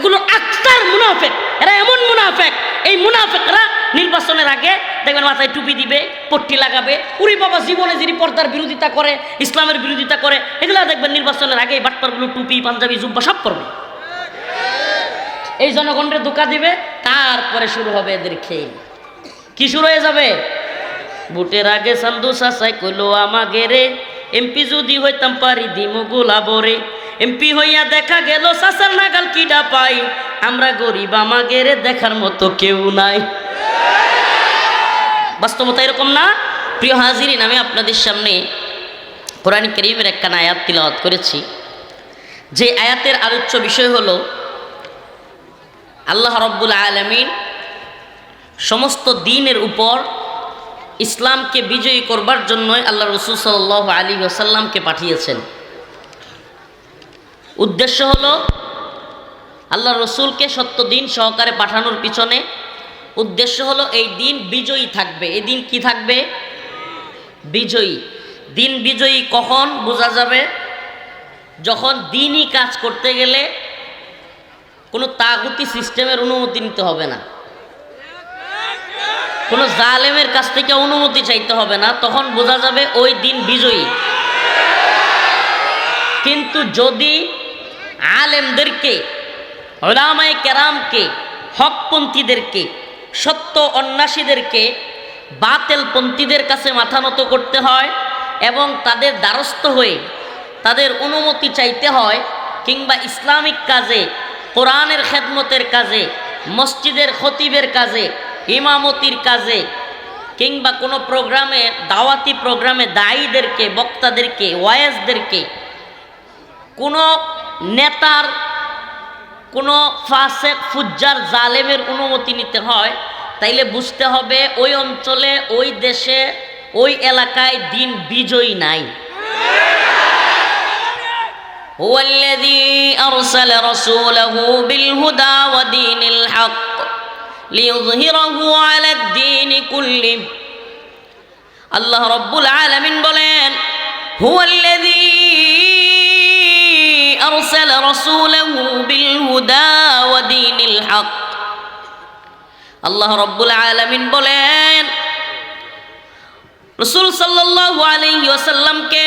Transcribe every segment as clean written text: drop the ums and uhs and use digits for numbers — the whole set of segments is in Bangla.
এগুলো আক্তার মুনাফেক, এরা এমন মুনাফেক, এই মুনাফেকরা নির্বাচনের আগে দেখবেন মাথায় টুপি দিবে, পট্টি লাগাবে, উরি বাবা জীবনে যিনি পর্দার বিরোধিতা করে, ইসলামের বিরোধিতা করে, এগুলো দেখবেন নির্বাচনের আগে এই বাটপারগুলো টুপি পাঞ্জাবি জুব্বা সব করবে, এই জনগণের ধোঁকা দিবে, তারপরে শুরু হবে এদের খেল। কি শুরু হয়ে যাবে? ভোটের আগে সান্দু সাসাই কইলো আমাগে রে, এমপি যদি হইতাম পারি দিমু গোলাবরে, এমপি হইয়া দেখা গেল সাসার নাগাল কিডা পাই, আমরা গরিব আমাগে রে দেখার মতো কেউ নাই। বাস্তবতা এরকম না? প্রিয় হাজিরিন, আমি আপনাদের সামনে কোরআন কারীমের একটা আয়াত তিলাওয়াত করেছি, যে আয়াতের আলোচ্য বিষয় হলো আল্লাহ রাব্বুল আলামিন সমস্ত দ্বীনের উপর ইসলামকে বিজয়ী করবার জন্যই আল্লাহ রাসূল সাল্লাল্লাহু আলাইহি ওয়াসাল্লামকে পাঠিয়েছেন। উদ্দেশ্য হলো আল্লাহ রসুলকে সত্য দিন সহকারে পাঠানোর পিছনে উদ্দেশ্য হলো এই দিন বিজয়ী থাকবে। এই দিন কি থাকবে? বিজয়ী। দিন বিজয়ী কখন বোঝা যাবে? যখন দিনই কাজ করতে গেলে কোনো তাগুতি সিস্টেমের অনুমতি নিতে হবে না, কোনো জালেমের কাছ থেকে অনুমতি চাইতে হবে না, তখন বোঝা যাবে ওই দিন বিজয়ী। কিন্তু যদি আলেমদেরকে, উলামায়ে কেরামকে, হকপন্থীদেরকে, সত্য অন্বেষীদেরকে বাতিলপন্থীদের কাছে মাথা নত করতে হয় এবং তাদের দ্বারস্থ হয়ে তাদের অনুমতি চাইতে হয়, কিংবা ইসলামিক কাজে, কোরআনের খেদমতের কাজে, মসজিদের খতিবের কাজে, ইমামতির কাজে, কিংবা কোনো প্রোগ্রামে, দাওয়াতি প্রোগ্রামে দায়ীদেরকে, বক্তাদেরকে, ওয়াইজদেরকে, কোনো নেতার, কোনো ফাসেক ফুজ্জার জালেমের অনুমতি নিতে হয়, তাইলে বুঝতে হবে ওই অঞ্চলে, ওই দেশে, ওই এলাকায় দিন বিজয়ী নাই। হুয়াল্লাযী আরসালা রাসূলাহু বিল হুদা ওয়া দীনিল হক লিইয়ুযহিরাহু আলাদ দীনি কুল্লিহি। আল্লাহ রাব্বুল আলামিন বলেন, হুয়াল্লাযী আরসালা রাসূলাহু বিল হুদা ওয়া দীনিল হক। আল্লাহ রাব্বুল আলামিন বলেন, রাসূল সাল্লাল্লাহু আলাইহি ওয়াসাল্লামকে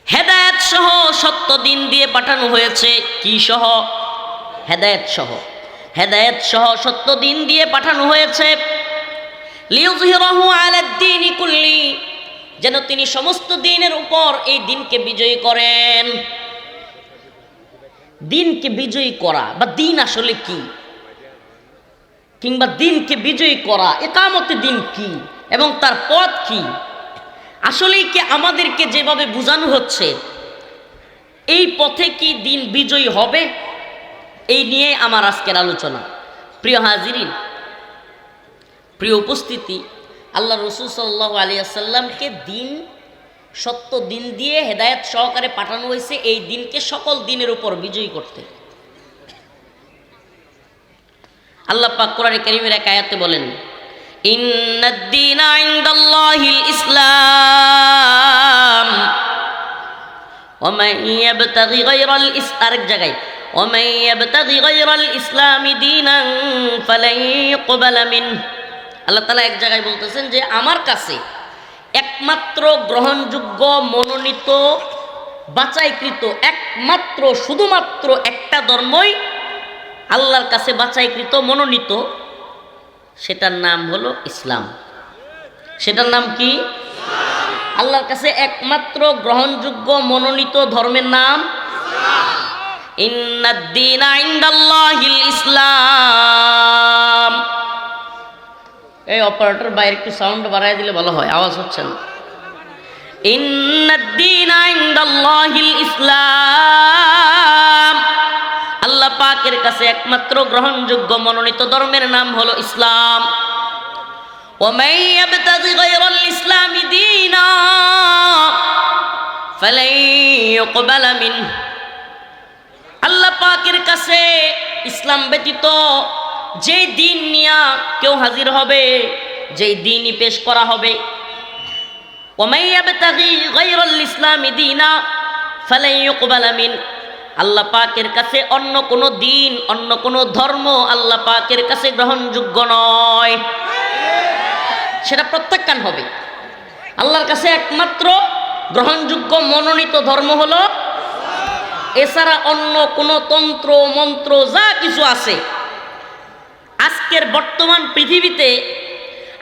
হেদায়েত সহ সত্য দিন দিয়ে পাঠানো হয়েছে। কি সহ? হেদায়েত সহ। হেদায়েত সহ সত্য দিন দিয়ে পাঠানো হয়েছে। লিইয়ুযহিরাহু আলাদ দীনি কুল্লি, যেন তিনি সমস্ত দিনের উপর এই দিনকে বিজয়ী করেন। দিনকে বিজয়ী করা বা দিন আসলে কি, কিংবা দিনকে বিজয়ী করা, ইকামতে দিন কি এবং তার পথ কি, আসলেই কি আমাদেরকে যেভাবে বোঝানো হচ্ছে এই পথে কি দিন বিজয়ী হবে? এই নিয়ে আমার আজকের আলোচনা। প্রিয় হাজিরিন, প্রিয় উপস্থিতি, আল্লাহ রাসূল সাল্লাল্লাহু আলাইহি ওয়াসাল্লামকে দিন, সত্য দিন দিয়ে হেদায়েত সহকারে পাঠানো হয়েছে এই দিনকে সকল দিনের উপর বিজয়ী করতে। আল্লাহ পাক কোরআনে কারীমের এক আয়াতে বলেন, ইন্নাদ দীনা ইনদাল্লাহিল ইসলাম ওয়া মান ইয়াবতাগি গায়রাল আরেক জায়গায় ওয়া মান ইয়াবতাগি গায়রাল ইসলামি দীনান ফালান ইউকবালা মিনহু। আল্লাহ তাআলা এক জায়গায় বলতেছেন যে আমার কাছে একমাত্র গ্রহণযোগ্য, মনোনীত, বাছাইকৃত, একমাত্র, শুধুমাত্র একটা ধর্মই আল্লাহর কাছে বাছাইকৃত, মনোনীত, সেটার নাম হলো ইসলাম। সেটার নাম কি? আল্লাহর কাছে একমাত্র গ্রহণযোগ্য, মনোনীত ধর্মের নাম ইসলাম। ইন্নাদ দীনা ইনদাল্লাহিল ইসলাম। এই অপারেটর বাইরে একটু সাউন্ড বাড়ায় দিলে ভালো হয়, আওয়াজ হচ্ছে না। ইন্নাদ দীনা ইনদাল্লাহিল ইসলাম। আল্লাহ পাকের কাছে একমাত্র গ্রহণযোগ্য, মনোনীত ধর্মের নাম হলো ইসলাম। ওয়া মান ইয়াবতাগি গায়রাল ইসলামি দীনা ফালান ইউকবালা মিনহু। আল্লাহ পাকের কাছে ইসলাম ব্যতীত যে দিন নিয়া কেউ হাজির হবে, যেই দিনই পেশ করা হবে, ওয়া মান ইয়াবতাগি গায়রাল ইসলামি দীনা ফালান ইউকবালা মিনহু, আল্লাহ পাকের কাছে অন্য কোনো দিন, অন্য কোনো ধর্ম আল্লাহ পাকের কাছে গ্রহণযোগ্য নয়, সেটা প্রত্যাখ্যান হবে। আল্লাহর কাছে একমাত্র গ্রহণযোগ্য মনোনীত ধর্ম হলো, এছাড়া অন্য কোনো তন্ত্র মন্ত্র যা কিছু আছে, আজকের বর্তমান পৃথিবীতে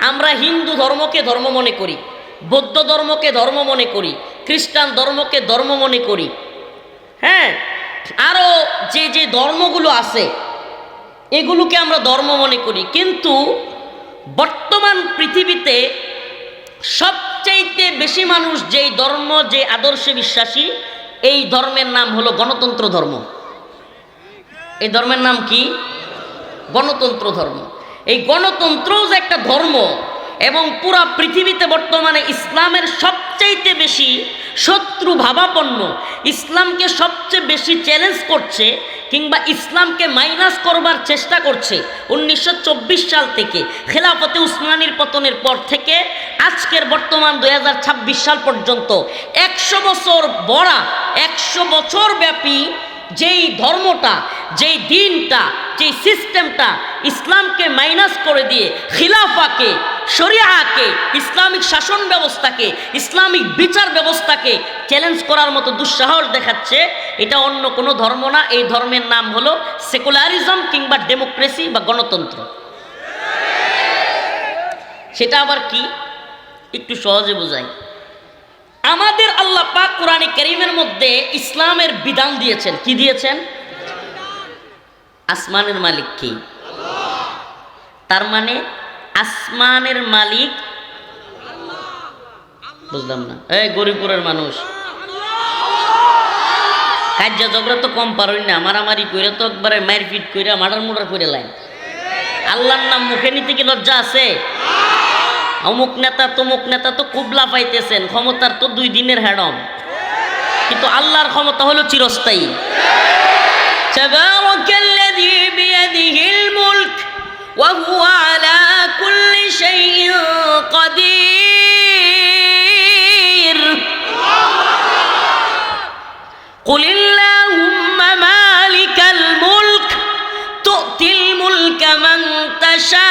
আমরা হিন্দু ধর্মকে ধর্ম মনে করি, বৌদ্ধ ধর্মকে ধর্ম মনে করি, খ্রিস্টান ধর্মকে ধর্ম মনে করি, হ্যাঁ, আরও যে যে ধর্মগুলো আছে এগুলোকে আমরা ধর্ম মনে করি। কিন্তু বর্তমান পৃথিবীতে সবচাইতে বেশি মানুষ যেই ধর্ম, যে আদর্শে বিশ্বাসী, এই ধর্মের নাম হলো গণতন্ত্র ধর্ম। এই ধর্মের নাম কি? গণতন্ত্র ধর্ম। এই গণতন্ত্রও যে একটা ধর্ম, এবং পুরা পৃথিবীতে বর্তমানে ইসলামের সবচাইতে বেশি শত্রু ভাবাপন্ন, ইসলামকে সবচেয়ে বেশি চ্যালেঞ্জ করছে কিংবা ইসলামকে মাইনাস করবার চেষ্টা করছে 1924 সাল থেকে, খেলাফতে উসমানীর পতনের পর থেকে আজকের বর্তমান 2026 সাল পর্যন্ত 100 বছর বড়া, 100 বছর ব্যাপী যেই ধর্মটা, যেই দিনটা, যেই সিস্টেমটা ইসলামকে মাইনাস করে দিয়ে খিলাফাকে, শরিয়াকে, ইসলামিক শাসন ব্যবস্থাকে, ইসলামিক বিচার ব্যবস্থাকে চ্যালেঞ্জ করার মতো দুঃসাহস দেখাচ্ছে, এটা অন্য কোনো ধর্ম না। এই ধর্মের নাম হলো সেকুলারিজম কিংবা ডেমোক্রেসি বা গণতন্ত্র। সেটা আবার কি, একটু সহজে বোঝাই। আমাদের আল্লাহ পাক কোরআনে কারীমের মধ্যে ইসলামের বিধান দিয়েছেন। কি দিয়েছেন? আসমানের মালিক কি? তার মানে আসমানের মালিক, বুঝলাম না, এই গরিবপুরের মানুষ কাজ্জা ঝগড়া তো কম পারই না, মারামারি করে তো একবারে মারপিট করে মার্ডার মুডার করে লাইন। আল্লাহর নাম মুখে নিতে কি লজ্জা আছে? অমুক নেতা তমুক নেতা তো কুবলা পাইতেছেন, ক্ষমতার তো 2 দিনের হ্যাডম, কিন্তু আল্লাহর ক্ষমতা হলো চিরস্থায়ী। তাবারাকাল্লাযী বিয়াদিহিল মুলক ওয়া হুয়া আলা কুল্লি শাইইন কাদির। কুলিল্লাহুম্মা মালিকাল মুলক তু'তিল মুলকা মান তাশা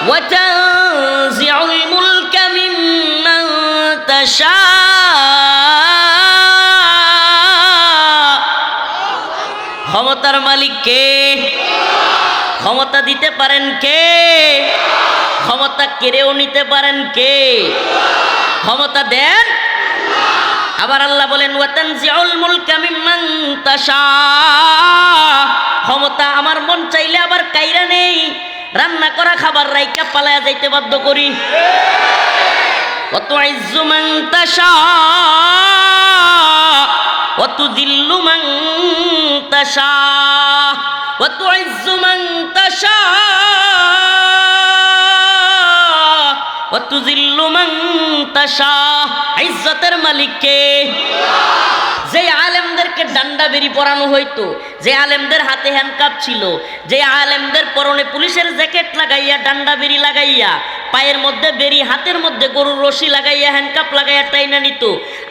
وتنزع الملك ممن تشاء। ক্ষমতার মালিক কে? ক্ষমতা দিতে পারেন কে? ক্ষমতা কেড়েও নিতে পারেন কে? ক্ষমতা দেন। আবার আল্লাহ বলেন ওয়াতানজিউল মুলকা মিম্মান তাশা, ক্ষমতা আমার মন চাইলে আবার কাইরা নেই, রান্না করা খাবার রাইকা পালায়া যাইতে বাধ্য করি। ওয়া তুইজ্জু মান তাশা ওয়া তুযিল্লু মান তাশা ওয়া তুইজ্জু মান তাশা ওয়া তুযিল্লু মান তাশা। ইজ্জতের মালিক কে? যে আলেমদেরকে ডান্ডা বেরি পরানো হইতো, যে আলেমদের হাতে হ্যান্ডকাপ ছিল, যে আলেমদের পরনে পুলিশের জ্যাকেট লাগাইয়া, ডান্ডা বেরি লাগাইয়া, পায়ের মধ্যে বেরি, হাতের মধ্যে গরুর রশি লাগাইয়া, হ্যান্ডকাপ লাগাইয়া টাইনা নিত,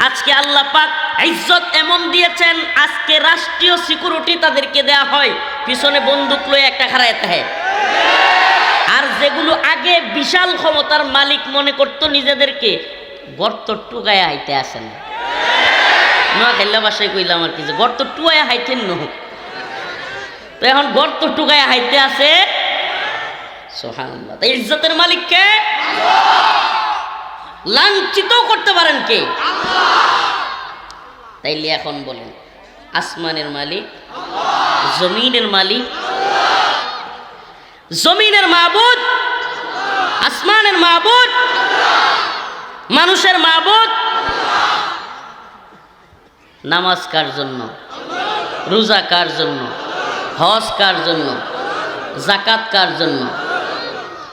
আজকে আল্লাহ পাক ইজ্জত এমন দিয়েছেন, আজকে রাষ্ট্রীয় সিকিউরিটি তাদেরকে দেয়া হয়, পিছনে বন্দুক লয়ে একটা খাড়ায় থাকে। আর যেগুলো আগে বিশাল ক্ষমতার মালিক মনে করতো নিজেদেরকে, গর্ত টুকায় হাইতে আসেন না, খেললা বাসায় কইলাম আর কি, যে গর্ত টুকায় হাইতেন ন, তো এখন গর্ত টুকায় হাইতে আছে। সুবহানাল্লাহ। তাই ইজ্জতের মালিক কে? লাঞ্ছিত করতে পারেন কে? তাইলে এখন বলেন, আসমানের মালিক, জমিনের মালিক, জমিনের মাবুদ, আসমানের মাবুদ, মানুষের মাবুদ। নামাজ কার জন্য? রোজা কার জন্য? হজ কার জন্য? যাকাত কার জন্য?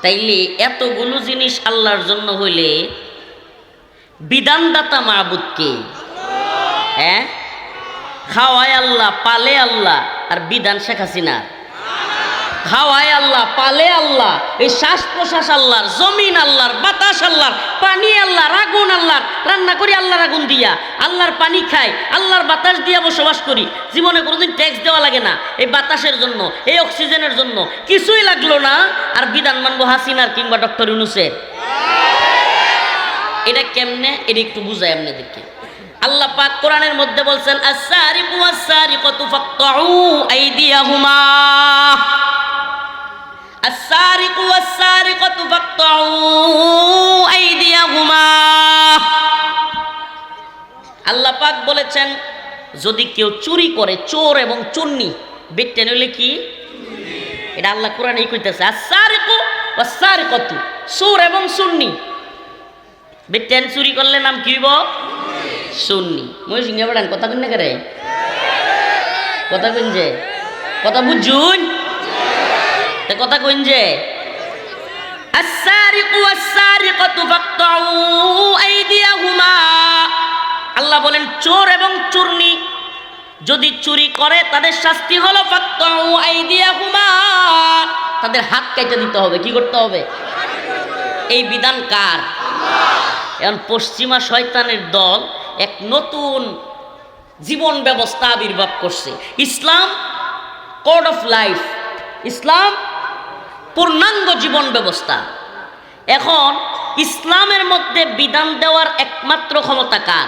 তাইলে এতগুলো জিনিস আল্লাহর জন্য হইলে বিধানদাতা মাবুদ কে? হ্যাঁ, খাওয়ায় আল্লাহ, পালে আল্লাহ, আর বিধান শেখ হাসিনা। খাওয়ায় আল্লাহ, পালে আল্লাহ, এই শ্বাস প্রশ্বাস আল্লাহর, জমিন আল্লাহর, বাতাস আল্লাহর, পানি আল্লাহর, আগুন আল্লাহর, রান্না করি আল্লাহর আগুন দিয়া, আল্লাহর পানি খাই, আল্লাহর বাতাস দিয়া বসবাস করি। জীবনে কোনোদিন ট্যাক্স দেওয়া লাগে না এই বাতাসের জন্য, এই অক্সিজেনের জন্য, কিছুই লাগলো না। আর বিধান মানবো হাসিনার কিংবা ডক্টর ইউনূসের। এটা কেমনে, এটা একটু বুঝাই আপনাদেরকে। আল্লাহ পাক কোরআনের মধ্যে বলছেন, আস-সারিকু ওয়াস-সারিকাতু ফাকতাউ আইদিয়াহুমা, আস-সারিকু ওয়াস-সারিকাতু ফাকতাউ আইদিয়াহুমা। আল্লাহ পাক বলেছেন, যদি কেউ চুরি করে, চোর এবং চুন্নি, বেটেন হইলে কি, এটা আল্লাহ কোরআনেই কইতেছে, আস-সারিকু ওয়াস-সারিকাতু, চোর এবং সুন্নি। বেটেন চুরি করলে নাম কি হইব? সুন্নি। মই সিংহে বেড়ান কথা কইন না করে, কথা কইন যে, কথা বুঝুন, কথা কইন যে, আস-সারিকু ওয়াস-সারিকাতু ফাকতাউ আইদিয়াহুমা। আল্লাহ বলেন, চোর এবং চুরনি যদি চুরি করে তাদের শাস্তি হলো ফাকতাউ আইদিয়াহুমা, তাদের হাত কেটে দিতে হবে। কি করতে হবে? এই বিধান কার? এখন পশ্চিমা শয়তানের দল এক নতুন জীবন ব্যবস্থা আবির্ভাব করছে, ইসলাম কোড অফ লাইফ, ইসলাম পূর্ণাঙ্গ জীবন ব্যবস্থা। এখন ইসলামের মধ্যে বিধান দেওয়ার একমাত্র ক্ষমতা কার?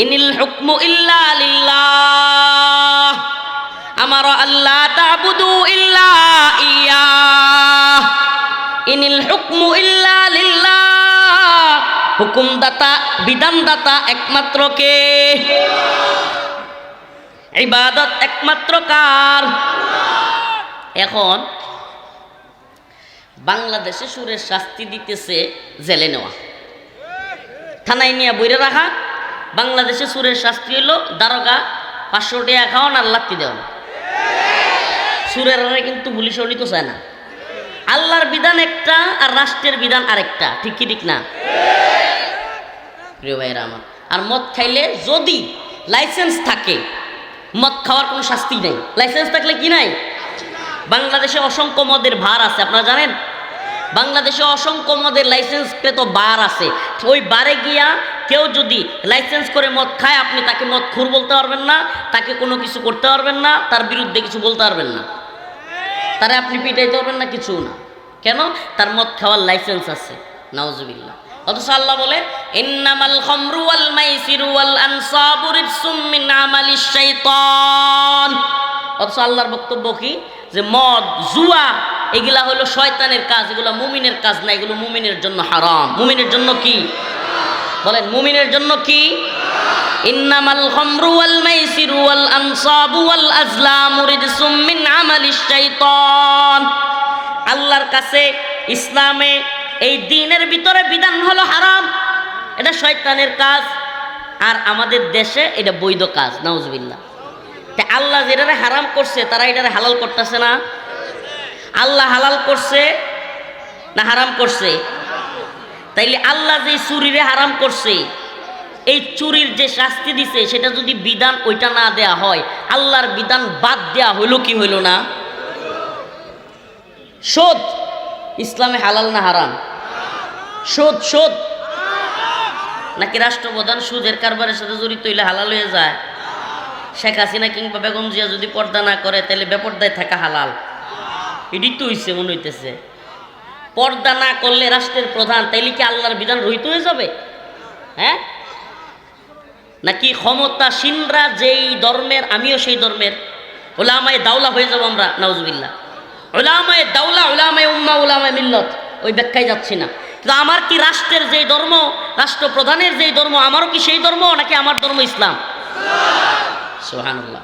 ইনিল হুকমু ইল্লা লিল্লাহ, আমারা আল্লাহ তা'বুদু ইল্লা ইয়্যাহ, ইনিল হুকমু ইল্লা লিল্লাহ। হুকুমদাতা, বিধানদাতা একমাত্র কে? ইবাদত একমাত্র কার? এখন বাংলাদেশে সুরের শাস্তি দিতেছে জেলে নেওয়া, থানায় নিয়ে বইরে রাখা। বাংলাদেশে সুরের শাস্তি হইল দারোগা 500 টাকা খাওয়ান আর লাত্তি দেওয়ান। সুরের কিন্তু পুলিশও নিতে চায় না। আল্লাহর বিধান একটা আর রাষ্ট্রের বিধান আরেকটা, ঠিক কি ঠিক না প্রিয় ভাইরা আমার? আর মদ খাইলে যদি লাইসেন্স থাকে, মদ খাওয়ার কোনো শাস্তি নেই। লাইসেন্স থাকলে কি নাই? বাংলাদেশে অসংখ্য মদের ভার আছে, আপনারা জানেন? বাংলাদেশে অসংখ্য মদের লাইসেন্সকৃত বার আছে। ওই বারে গিয়া কেউ যদি লাইসেন্স করে মদ খায়, আপনি তাকে মদ খুর বলতে পারবেন না, তাকে কোনো কিছু করতে পারবেন না, তার বিরুদ্ধে কিছু বলতে পারবেন না, তারে আপনি পিটাইতে পারবেন না, কিছু না। কেন? তার মদ খাওয়ার লাইসেন্স আছে। নাউজুবিল্লাহ। অথচ আল্লাহ বলে, ইন্নামাল খামরু ওয়াল মাইসিরু ওয়াল আনসাবু রিজসুম মিন আমালিশ শাইতান। অথচ আল্লাহর বক্তব্য কি? যে মদ, জুয়া এগুলা হলো শয়তানের কাজ, এগুলো মুমিনের কাজ না, এগুলো মুমিনের জন্য হারাম। মুমিনের জন্য কি? বলেন, মুমিনের জন্য কি? ইন্নামাল খামরু ওয়াল মাইসিরু ওয়াল আনসাবু ওয়াল আজলামু রিজসুম মিন আমালিশ শাইতান। আল্লাহর কাছে ইসলামে এই দ্বীনের ভিতরে বিধান হলো হারাম, এটা শয়তানের কাজ, আর আমাদের দেশে এটা বৈধ কাজ। নাউজুবিল্লাহ। তা আল্লাহ যেটারে হারাম করছে তারা এটারে হালাল করতেছে না? আল্লাহ হালাল করছে না হারাম করছে? তাইলে আল্লাহ যে চুরিরে হারাম করছে, এই চুরির যে শাস্তি দিছে সেটা যদি বিধান ওইটা না দেয়া হয়, আল্লাহর বিধান বাদ দেয়া হইল কি হইল না? সুদ ইসলামে হালাল না হারাম? সুদ, সুদ নাকি রাষ্ট্রপ্রধান সুদের কারবারের সাথে জড়িত হইলে হালাল হয়ে যায়? শেখ হাসিনা কিংবা বেগম জিয়া যদি পর্দা না করে তাহলে বেপর্দায় থাকা হালাল। এটি তো হইছে মনে হইতেছে। পর্দা না করলে রাষ্ট্রের প্রধান, তাইলে কি আল্লাহর বিধান রহিত হয়ে যাবে? হ্যাঁ, নাকি ক্ষমতাসীনরা যেই ধর্মের আমিও সেই ধর্মের, উলামায়ে দাওলা হয়ে যাব আমরা? নাউজুবিল্লাহ। উলামায়ে দাওলা, উলামায়ে উম্মাহ, উলামায়ে মিল্লত, ওই ব্যাখ্যায় যাচ্ছি না। কিন্তু আমার কি রাষ্ট্রের যেই ধর্ম, রাষ্ট্রপ্রধানের যেই ধর্ম, আমারও কি সেই ধর্ম, নাকি আমার ধর্ম ইসলাম? সুবহানাল্লাহ।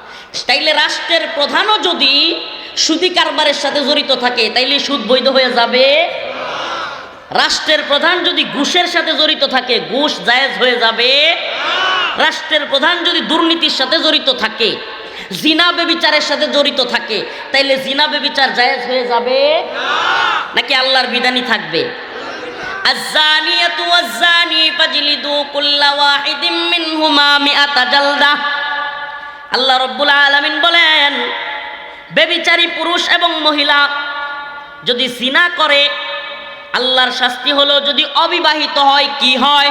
তাইলে রাষ্ট্রের প্রধানও যদি সুদি কারবারের সাথে জড়িত থাকে তাইলে সুদ বৈধ হয়ে যাবে? রাষ্ট্রের প্রধান যদি ঘুষের সাথে জড়িত থাকে, ঘুষ জায়েজ হয়ে যাবে? রাষ্ট্রের প্রধান যদি দুর্নীতির সাথে জড়িত থাকে, জিনা ব্যভিচারের সাথে জড়িত থাকে, তাইলে জিনা ব্যভিচার জায়েজ হয়ে যাবে নাকি আল্লাহর বিধানই থাকবে? আয-যানিয়াতু ওয়াজ-যানি ফাজলিদু কুল্লা ওয়াহিদিম মিনহুমা মিআতা জালদা। আল্লাহ রাব্বুল আলামিন বলেন, ব্যভিচারী পুরুষ এবং মহিলা যদি জিনা করে আল্লাহর শাস্তি হলো, যদি অবিবাহিত হয় কি হয়?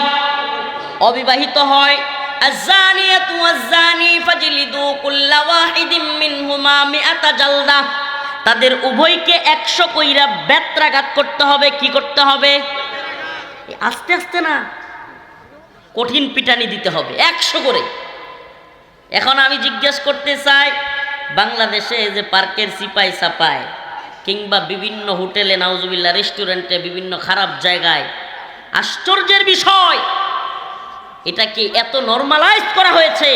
অবিবাহিত হয় আয-যানিয়াতু ওয়াজ-যানি ফাজলিদু কুল্লা ওয়াহিদিম মিনহুমা মিআতা জালদা, তাদের উভয়কে 100 কইরা বেত্রাঘাত করতে হবে। কি করতে হবে? আস্তে আস্তে না, কঠিন পিটানি দিতে হবে 100 করে। এখন আমি জিজ্ঞেস করতে চাই, বাংলাদেশে যে পার্কের সিপাই সাপাই কিংবা বিভিন্ন হোটেলে, নাউজুবিল্লাহ, রেস্টুরেন্টে, বিভিন্ন খারাপ জায়গায়, আশ্চর্যের বিষয়, এটা কি এত নরমালাইজ করা হয়েছে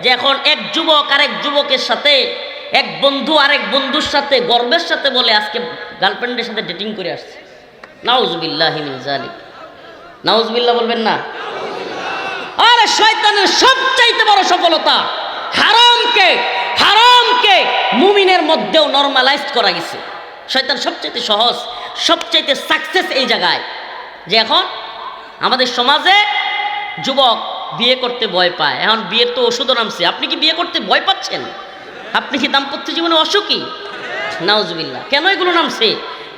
যে এখন এক যুবক আরেক যুবকের সাথে, এক বন্ধু আরেক বন্ধুর সাথে গর্বের সাথে বলে আজকে গার্লফ্রেন্ডের সাথে ডেটিং করে আসছে। নাউজুবিল্লাহি মিন যালিক। নাউজুবিল্লাহ বলবেন না? আরে শয়তানের সবচাইতে বড় সফলতা হারামকে মুমিনের মধ্যেও নরমালাইজ করা গেছে। শয়তান সবচাইতে সহজ, সবচাইতে সাকসেস এই জায়গায় যে এখন আমাদের সমাজে যুবক বিয়ে করতে ভয় পায়। এখন বিয়ের তো ওষুধও নামছে। আপনি কি বিয়ে করতে ভয় পাচ্ছেন? আপনি কি দাম্পত্য জীবনে অসুখী? নাউজুবিল্লাহ। কেন এগুলো নামছে?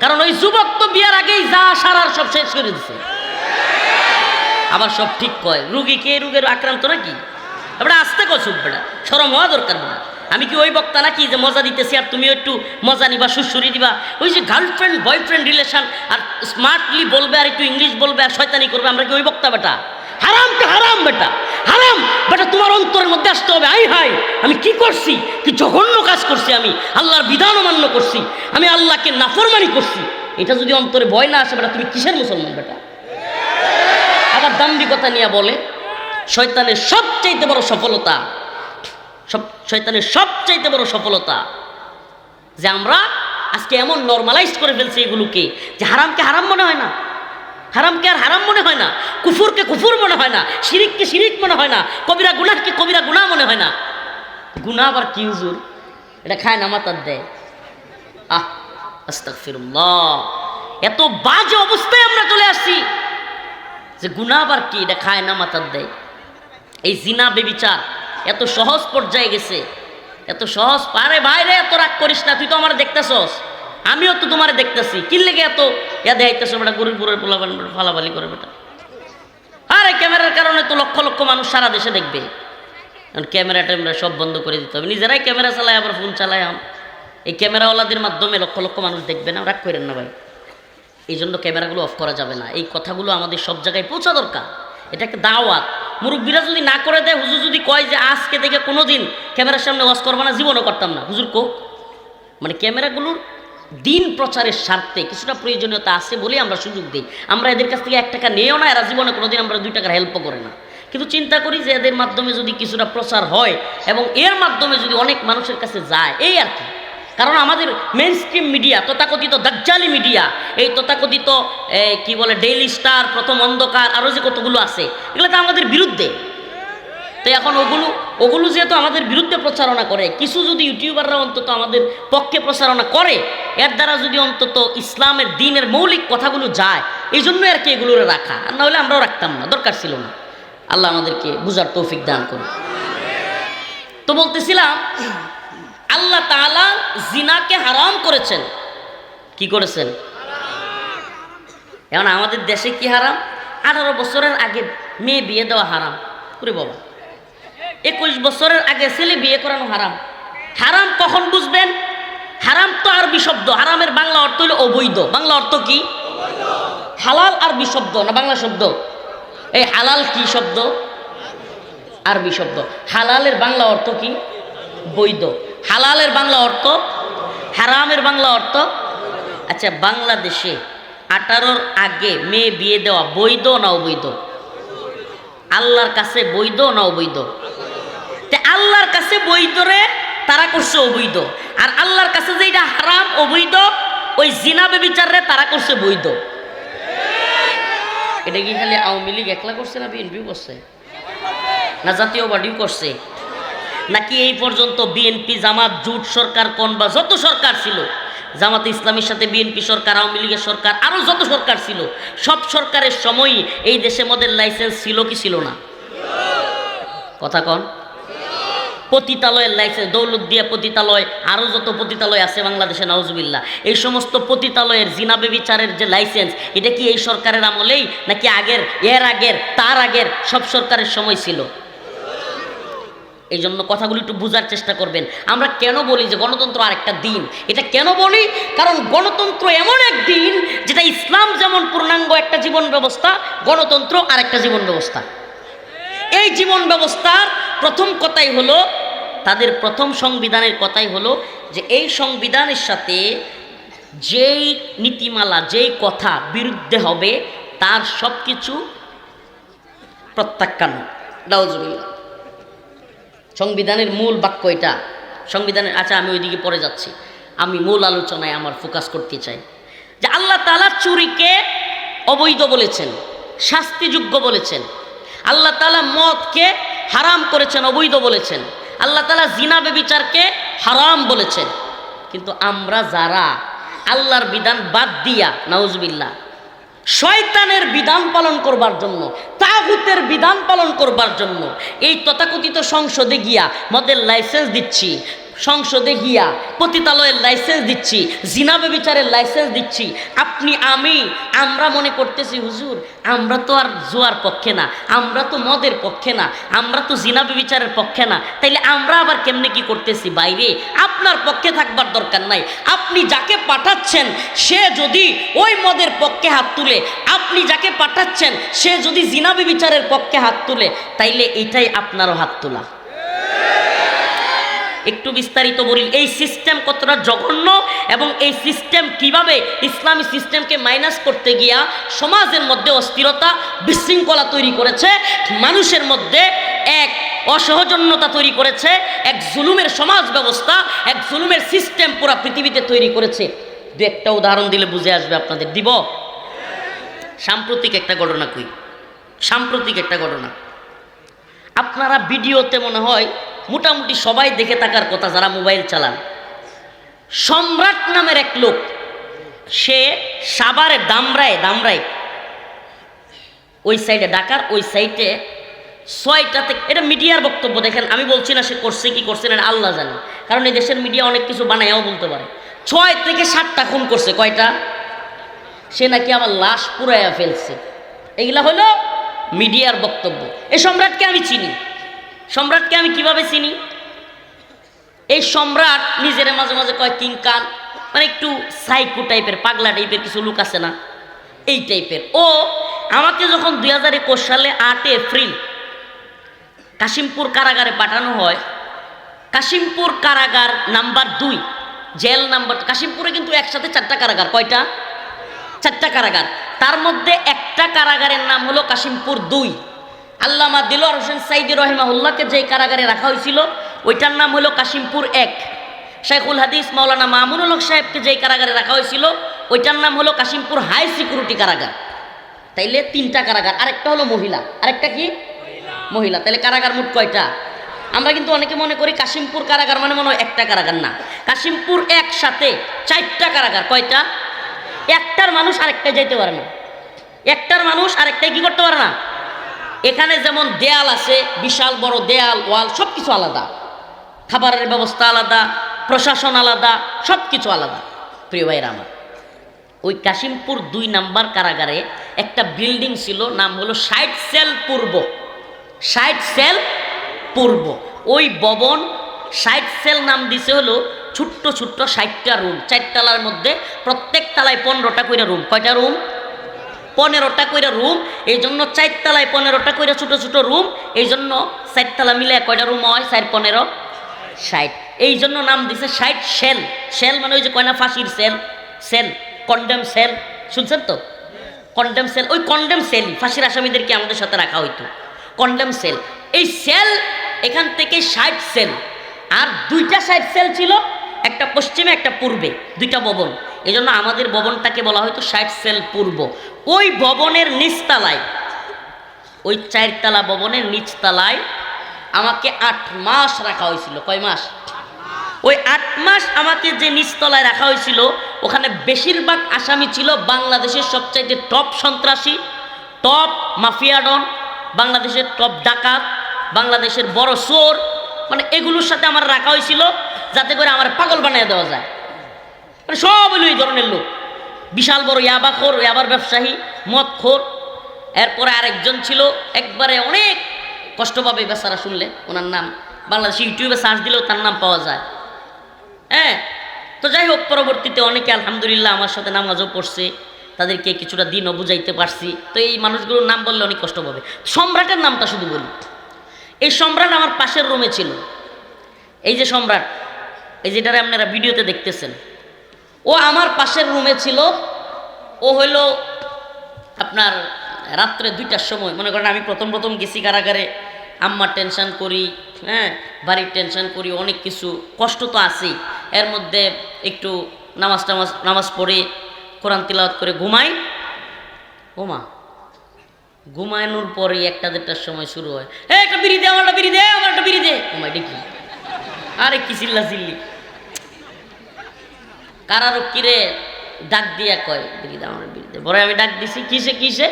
কারণ ওই যুবক তো বিয়ের আগেই যা সারার সব শেষ করে দিছে। আবার সব ঠিক কয়। রুগী কে রোগের আক্রান্ত নাকি? এবারে আস্তে কচুক বেড়া, শরম হওয়া দরকার বেড়া। আমি কি ওই বক্তা নাকি যে মজা দিতেছি আর তুমিও একটু মজা নিবা, সুসুরি দিবা? ওই যে গার্লফ্রেন্ড বয়ফ্রেন্ড রিলেশন আর স্মার্টলি বলবে আর একটু ইংলিশ বলবে আর শয়তানি করবে, আমরা কি ওই বক্তা বেটা? হারামটা হারাম বেটা, হারাম বেটা। তোমার অন্তরের মধ্যে আসতে হবে, আই হাই আমি কি করছি, কি জঘন্য কাজ করছি, আমি আল্লাহর বিধান অমান্য করছি, আমি আল্লাহকে নাফরমানি করছি। এটা যদি অন্তরে ভয় না আসে বেটা, তুমি কিসের মুসলমান বেটা? আবার দাম্ভিকতা নিয়ে বলে শয়তানের সবচাইতে বড় সফলতা, শয়তানের সবচাইতে বড় সফলতা যে আমরা আজকে এমন নরমালাইজ করে ফেলছি এগুলোকে যে হারামকে হারাম মনে হয় না, হারামকে আর হারাম মনে হয় না, কুফুরকে কুফুর মনে হয় না, শিরিককে শিরিক মনে হয় না, কবিরা গুনাহকে কবিরা গুনাহ মনে হয় না। গুনাহ আবার কি হুজুর? এটা খায় না মাতার দেয়। আস্তাগফিরুল্লাহ। এত বাজে অবস্থায় আমরা চলে আসছি যে গুনাহ আবার কি, এটা খায় না মাতার দেয়। এই জিনা বেবিচার এত সহজ পর্যায়ে গেছে, এত সহজ। পারে ভাইরে এত রাগ করিস না, তুই তো আমার দেখতেছস, আমিও তো তোমার দেখতেছি, কি লেগে এত দেখাইতেছ বেটা? গরুর পুরের পোলাপান ফালাফালি করে বেটা। আর এই ক্যামেরার কারণে তো লক্ষ লক্ষ মানুষ সারা দেশে দেখবে। ক্যামেরা ট্যামেরা সব বন্ধ করে দিতে হবে। নিজেরাই ক্যামেরা চালায়, আবার ফোন চালায়। এই ক্যামেরাওয়ালাদের মাধ্যমে লক্ষ লক্ষ মানুষ দেখবে না, রাগ করেন না ভাই। এই জন্য ক্যামেরাগুলো অফ করা যাবে না। এই কথাগুলো আমাদের সব জায়গায় পৌঁছা দরকার। এটা একটা দাওয়াত। মুরব্বীরা যদি না করে দেয়, হুজুর যদি কয় যে আজকে থেকে কোনোদিন ক্যামেরার সামনে ওয়াজ করবো না, জীবনও করতাম না, হুজুর কোক। মানে ক্যামেরাগুলোর দিন প্রচারের স্বার্থে কিছুটা প্রয়োজনীয়তা আছে বলেই আমরা সুযোগ দিই। আমরা এদের কাছ থেকে 1 টাকা নিয়েও না, এরা জীবনে কোনোদিন আমরা 2 টাকার হেল্পও করে না। কিন্তু চিন্তা করি যে এদের মাধ্যমে যদি কিছুটা প্রচার হয় এবং এর মাধ্যমে যদি অনেক মানুষের কাছে যায়, এই আর কি। কারণ আমাদের মেইন স্ট্রিম মিডিয়া, তথাকথিত দাজ্জালি মিডিয়া, এই তথাকথিত কি বলে ডেইলি স্টার, প্রথম অন্ধকার, আরও যে কতগুলো আছে, এগুলো তো আমাদের বিরুদ্ধে। তো এখন ওগুলো যেহেতু আমাদের বিরুদ্ধে প্রচারণা করে, কিছু যদি ইউটিউবাররা অন্তত আমাদের পক্ষে প্রচারণা করে, এর দ্বারা যদি অন্তত ইসলামের দ্বীনের মৌলিক কথাগুলো যায়, এই জন্য আর কি এগুলোর রাখা। আর নাহলে আমরাও রাখতাম না, দরকার ছিল না। আল্লাহ আমাদেরকে বুঝার তৌফিক দান করুন। তো বলতেছিলাম, আল্লাহ তাআলা জিনাকে হারাম করেছেন। কি করেছেন? এখন আমাদের দেশে কি হারাম? 18 বছরের আগে মেয়ে বিয়ে দেওয়া হারাম। করে বাবা, 21 বছরের আগে ছেলে বিয়ে করানো হারাম। হারাম কখন বুঝবেন? হারাম তো আরবি শব্দ, হারামের বাংলা অর্থ হলো অবৈধ। বাংলা অর্থ কি? হালাল আরবি শব্দ না বাংলা শব্দ? এই হালাল কি শব্দ? আরবি শব্দ। হালালের বাংলা অর্থ কি? বৈধ। হালালের বাংলা অর্থ, হারামের বাংলা অর্থ। আচ্ছা, বাংলাদেশে 18-র আগে মেয়ে বিয়ে দেওয়া বৈধ না অবৈধ? আল্লাহর কাছে বৈধ না অবৈধ? আল্লাহর কাছে বৈধ রে তারা করছে অবৈধ, আর আল্লাহর কাছে যেটা হারাম অবৈধ, ওই জিনা বেবিচার রে তারা করছে বৈধ। এটা কি খালি আওয়ামী লীগ একলা করছে না বিএনপিও করছে, না জাতীয় পার্টিও করছে, নাকি এই পর্যন্ত বিএনপি জামাত জোট সরকার কোন বা যত সরকার ছিল, জামাতে ইসলামের সাথে বিএনপি সরকার, আওয়ামী লীগের সরকার, আরও যত সরকার ছিল, সব সরকারের সময়ই এই দেশে মদের লাইসেন্স ছিল কি ছিল না? কথা কন। পতিতালয়ের লাইসেন্স, দৌলতদিয়া পতিতালয়, আরও যত পতিতালয় আছে বাংলাদেশে, নাউজুবিল্লাহ, এই সমস্ত পতিতালয়ের জিনা বেবিচারের যে লাইসেন্স, এটা কি এই সরকারের আমলেই নাকি আগের, এর আগের, তার আগের সব সরকারের সময় ছিল? এই জন্য কথাগুলো একটু বোঝার চেষ্টা করবেন। আমরা কেন বলি যে গণতন্ত্র আরেকটা দিন? এটা কেন বলি? কারণ গণতন্ত্র এমন এক দিন যেটা ইসলাম যেমন পূর্ণাঙ্গ একটা জীবন ব্যবস্থা, গণতন্ত্র আরেকটা জীবন ব্যবস্থা। এই জীবন ব্যবস্থার প্রথম কথাই হলো, তাদের প্রথম সংবিধানের কথাই হলো যে এই সংবিধানের সাথে যেই নীতিমালা, যেই কথা বিরুদ্ধে হবে তার সব কিছু প্রত্যাখ্যান। নাউজুবিল্লাহ। সংবিধানের মূল বাক্য এটা। সংবিধানের, আচ্ছা আমি ওইদিকে পরে যাচ্ছি, আমি মূল আলোচনায় আমার ফোকাস করতে চাই যে আল্লাহ তাআলা চুরিকে অবৈধ বলেছেন, শাস্তিযোগ্য বলেছেন। আল্লাহ তাআলা মদকে হারাম করেছেন, অবৈধ বলেছেন। আল্লাহ তাআলা জিনা ব্যভিচারকে হারাম বলেছেন। কিন্তু আমরা যারা আল্লাহর বিধান বাদ দিয়া, নাউজুবিল্লাহ, শয়তানের বিধান পালন করবার জন্য, তাগুতের বিধান পালন করবার জন্য এই তথাকথিত সংসদে গিয়া মদের লাইসেন্স দিচ্ছি, সংসদে গিয়া পতিতালয়ের লাইসেন্স দিচ্ছি, জিনা ব্যভিচারের লাইসেন্স দিচ্ছি, আপনি আমরা মনে করতেছি হুজুর আমরা তো আর জুয়ার পক্ষে না, আমরা তো মদের পক্ষে না, আমরা তো জিনা ব্যভিচারের পক্ষে না, তাইলে আমরা আবার কেমনে কি করতেছি? বাইরে আপনার পক্ষে থাকবার দরকার নাই। আপনি যাকে পাঠাচ্ছেন সে যদি ওই মদের পক্ষে হাত তুলে, আপনি যাকে পাঠাচ্ছেন সে যদি জিনা ব্যভিচারের পক্ষে হাত তুলে, তাইলে এটাই আপনারও হাত তোলা। একটু বিস্তারিত বলি এই সিস্টেম কতটা জঘন্য এবং এই সিস্টেম কিভাবে ইসলামী সিস্টেমকে মাইনাস করতে গিয়া সমাজের মধ্যে অস্থিরতা, বিশৃঙ্খলা তৈরি করেছে, মানুষের মধ্যে এক অসহজন্যতা তৈরি করেছে, এক জুলুমের সমাজ ব্যবস্থা, এক জুলুমের সিস্টেম পুরা পৃথিবীতে তৈরি করেছে। দু একটা উদাহরণ দিলে বুঝে আসবে আপনাদের। দিব? সাম্প্রতিক একটা ঘটনা কই, সাম্প্রতিক একটা ঘটনা আপনারা ভিডিওতে মনে হয় মোটামুটি সবাই দেখে থাকার কথা যারা মোবাইল চালান। সম্রাট নামের এক লোক, সে সাভারে দামরায় ওই সাইডে, ঢাকার ওই সাইডে 6টা থেকে, এটা মিডিয়ার বক্তব্য, দেখেন আমি বলছি না সে করছে কি করছে না, আল্লাহ জানে, কারণ এই দেশের মিডিয়া অনেক কিছু বানাইয়াও বলতে পারে। 6 থেকে 7টা খুন করছে। কয়টা? সে নাকি আবার লাশ পুরাইয়া ফেলছে। এগুলা হলো মিডিয়ার বক্তব্য। এই সম্রাটকে আমি চিনি। সম্রাটকে আমি কিভাবে চিনি? এই সম্রাট নিজের মাঝে মাঝে কয় কিং খান, মানে একটু সাইকো টাইপের, পাগলা টাইপের কিছু লোক আছে না, এই টাইপের। ও আমাকে যখন 2021 সালে 8 এপ্রিল কাশিমপুর কারাগারে পাঠানো হয়, কাশিমপুর কারাগার নাম্বার 2 জেল নাম্বার, কাশিমপুরে কিন্তু একসাথে 4টা কারাগার। কয়টা? 4টা কারাগার। তার মধ্যে একটা কারাগারের নাম হলো কাশিমপুর 2। আল্লামা দিলওয়ার হোসেন সাইদি রহিমাহুল্লাহকে যেই কারাগারে রাখা হয়েছিল ওইটার নাম হলো কাশিমপুর 1। শেখুল হাদিস মাওলানা মামুনুল হক সাহেবকে যেই কারাগারে রাখা হয়েছিল ওইটার নাম হলো কাশিমপুর হাই সিকিউরিটি কারাগার। তাইলে 3টা কারাগার। আরেকটা হলো মহিলা। আরেকটা কি? মহিলা। তাইলে কারাগার মোট কয়টা? আমরা কিন্তু অনেকে মনে করি কাশিমপুর কারাগার মানে মনে হয় একটা কারাগার, না, কাশিমপুর একসাথে 4টা কারাগার। কয়টা? একটার মানুষ আরেকটায় যাইতে পারে না, একটার মানুষ আরেকটায় কি করতে পারে না। এখানে যেমন দেয়াল আছে, বিশাল বড় দেয়াল, ওয়াল, সব কিছু আলাদা, খাবারের ব্যবস্থা আলাদা, প্রশাসন আলাদা, সব কিছু আলাদা। প্রিয় ভাইরা আমার, ওই কাশিমপুর 2 নাম্বার কারাগারে একটা বিল্ডিং ছিল, নাম হলো 60 সেল পূর্ব। 60 সেল পূর্ব। ওই ভবন 60 সেল নাম দিছে হলো ছোট্ট ছোট্ট 60টা রুম, 4 তলার মধ্যে, প্রত্যেক তলায় 15টা করে রুম। কয়টা রুম? 15টা করে রুম। এই জন্য 4 তলায় 15টা করে ছোট ছোট রুম। এই জন্য 4 তলা মিলে কয়টা রুম হয়? 4 15 60। এই জন্য নাম দিছে 60 সেল। সেল মানে ওই যে কয়না ফাঁসির সেল, সেল, কন্ডেম সেল, শুনছেন তো? কন্ডেম সেল, ওই কন্ডেম সেল ফাঁসির আসামিদেরকে আমাদের সাথে রাখা হইতো, কন্ডেম সেল। এই সেল এখান থেকে 60 সেল, আর 2টা 60 সেল ছিল, একটা পশ্চিমে একটা পূর্বে, 2টা ভবন। এই জন্য আমাদের ভবনটাকে বলা হয়তো 60 সেল পূর্ব। ওই ভবনের নিচতলায়, ওই 4 তলা ভবনের নিচতলায় আমাকে 8 মাস রাখা হয়েছিল। কয় মাস? ওই 8 মাস আমাকে যে নিচতলায় রাখা হয়েছিল, ওখানে বেশিরভাগ আসামি ছিল বাংলাদেশের সবচাইতে টপ সন্ত্রাসী, টপ মাফিয়া ডন, বাংলাদেশের টপ ডাকাত, বাংলাদেশের বড় চোর, মানে এগুলোর সাথে আমার রাখা হয়েছিল যাতে করে আমার পাগল বানিয়ে দেওয়া যায়। মানে সব হইল এই ধরনের লোক, বিশাল বড় ইয়াবাখোর, ইয়াবার ব্যবসায়ী, মদখোর। এরপরে আরেকজন ছিল একবারে অনেক কষ্ট পাবে বেচারা শুনলে, ওনার নাম বাংলাদেশে ইউটিউবে সার্চ দিলেও তার নাম পাওয়া যায়। হ্যাঁ, তো যাই হোক, পরবর্তীতে অনেকে আলহামদুলিল্লাহ আমার সাথে নামাজও পড়ছে, তাদেরকে কিছুটা দিনও বুঝাইতে পারছি। তো এই মানুষগুলোর নাম বললে অনেক কষ্ট পাবে। সম্রাটের নামটা শুধু বলি। এই সম্রাট আমার পাশের রুমে ছিল। এই যে সম্রাট, এই যেটারে আপনারা ভিডিওতে দেখতেছেন, ও আমার পাশের রুমে ছিল। ও হইল আপনার রাত্রে 2টার সময়, মনে করেন আমি প্রথম প্রথম গেছি কারাগারে, আম্মার টেনশন করি, হ্যাঁ, বাড়ির টেনশন করি, অনেক কিছু কষ্ট তো আছেই। এর মধ্যে একটু নামাজ পড়ে কোরআন তিলাওয়াত করে ঘুমাই। ওমা, ঘুমানোর পরে 1টা-1.5টার সময় শুরু হয়, একটা বিড়ি দে, আমার একটা বিড়ি দে, আমার একটা বিড়ি দে। ওমা, দেখি আরে কি চিল্লা চিল্লি। কারারক্ষীরে ডাক দিয়া কয়, বিড়ি দে, আমার বিড়ি দে। পরে আমি ডাক দিছি, কিসে?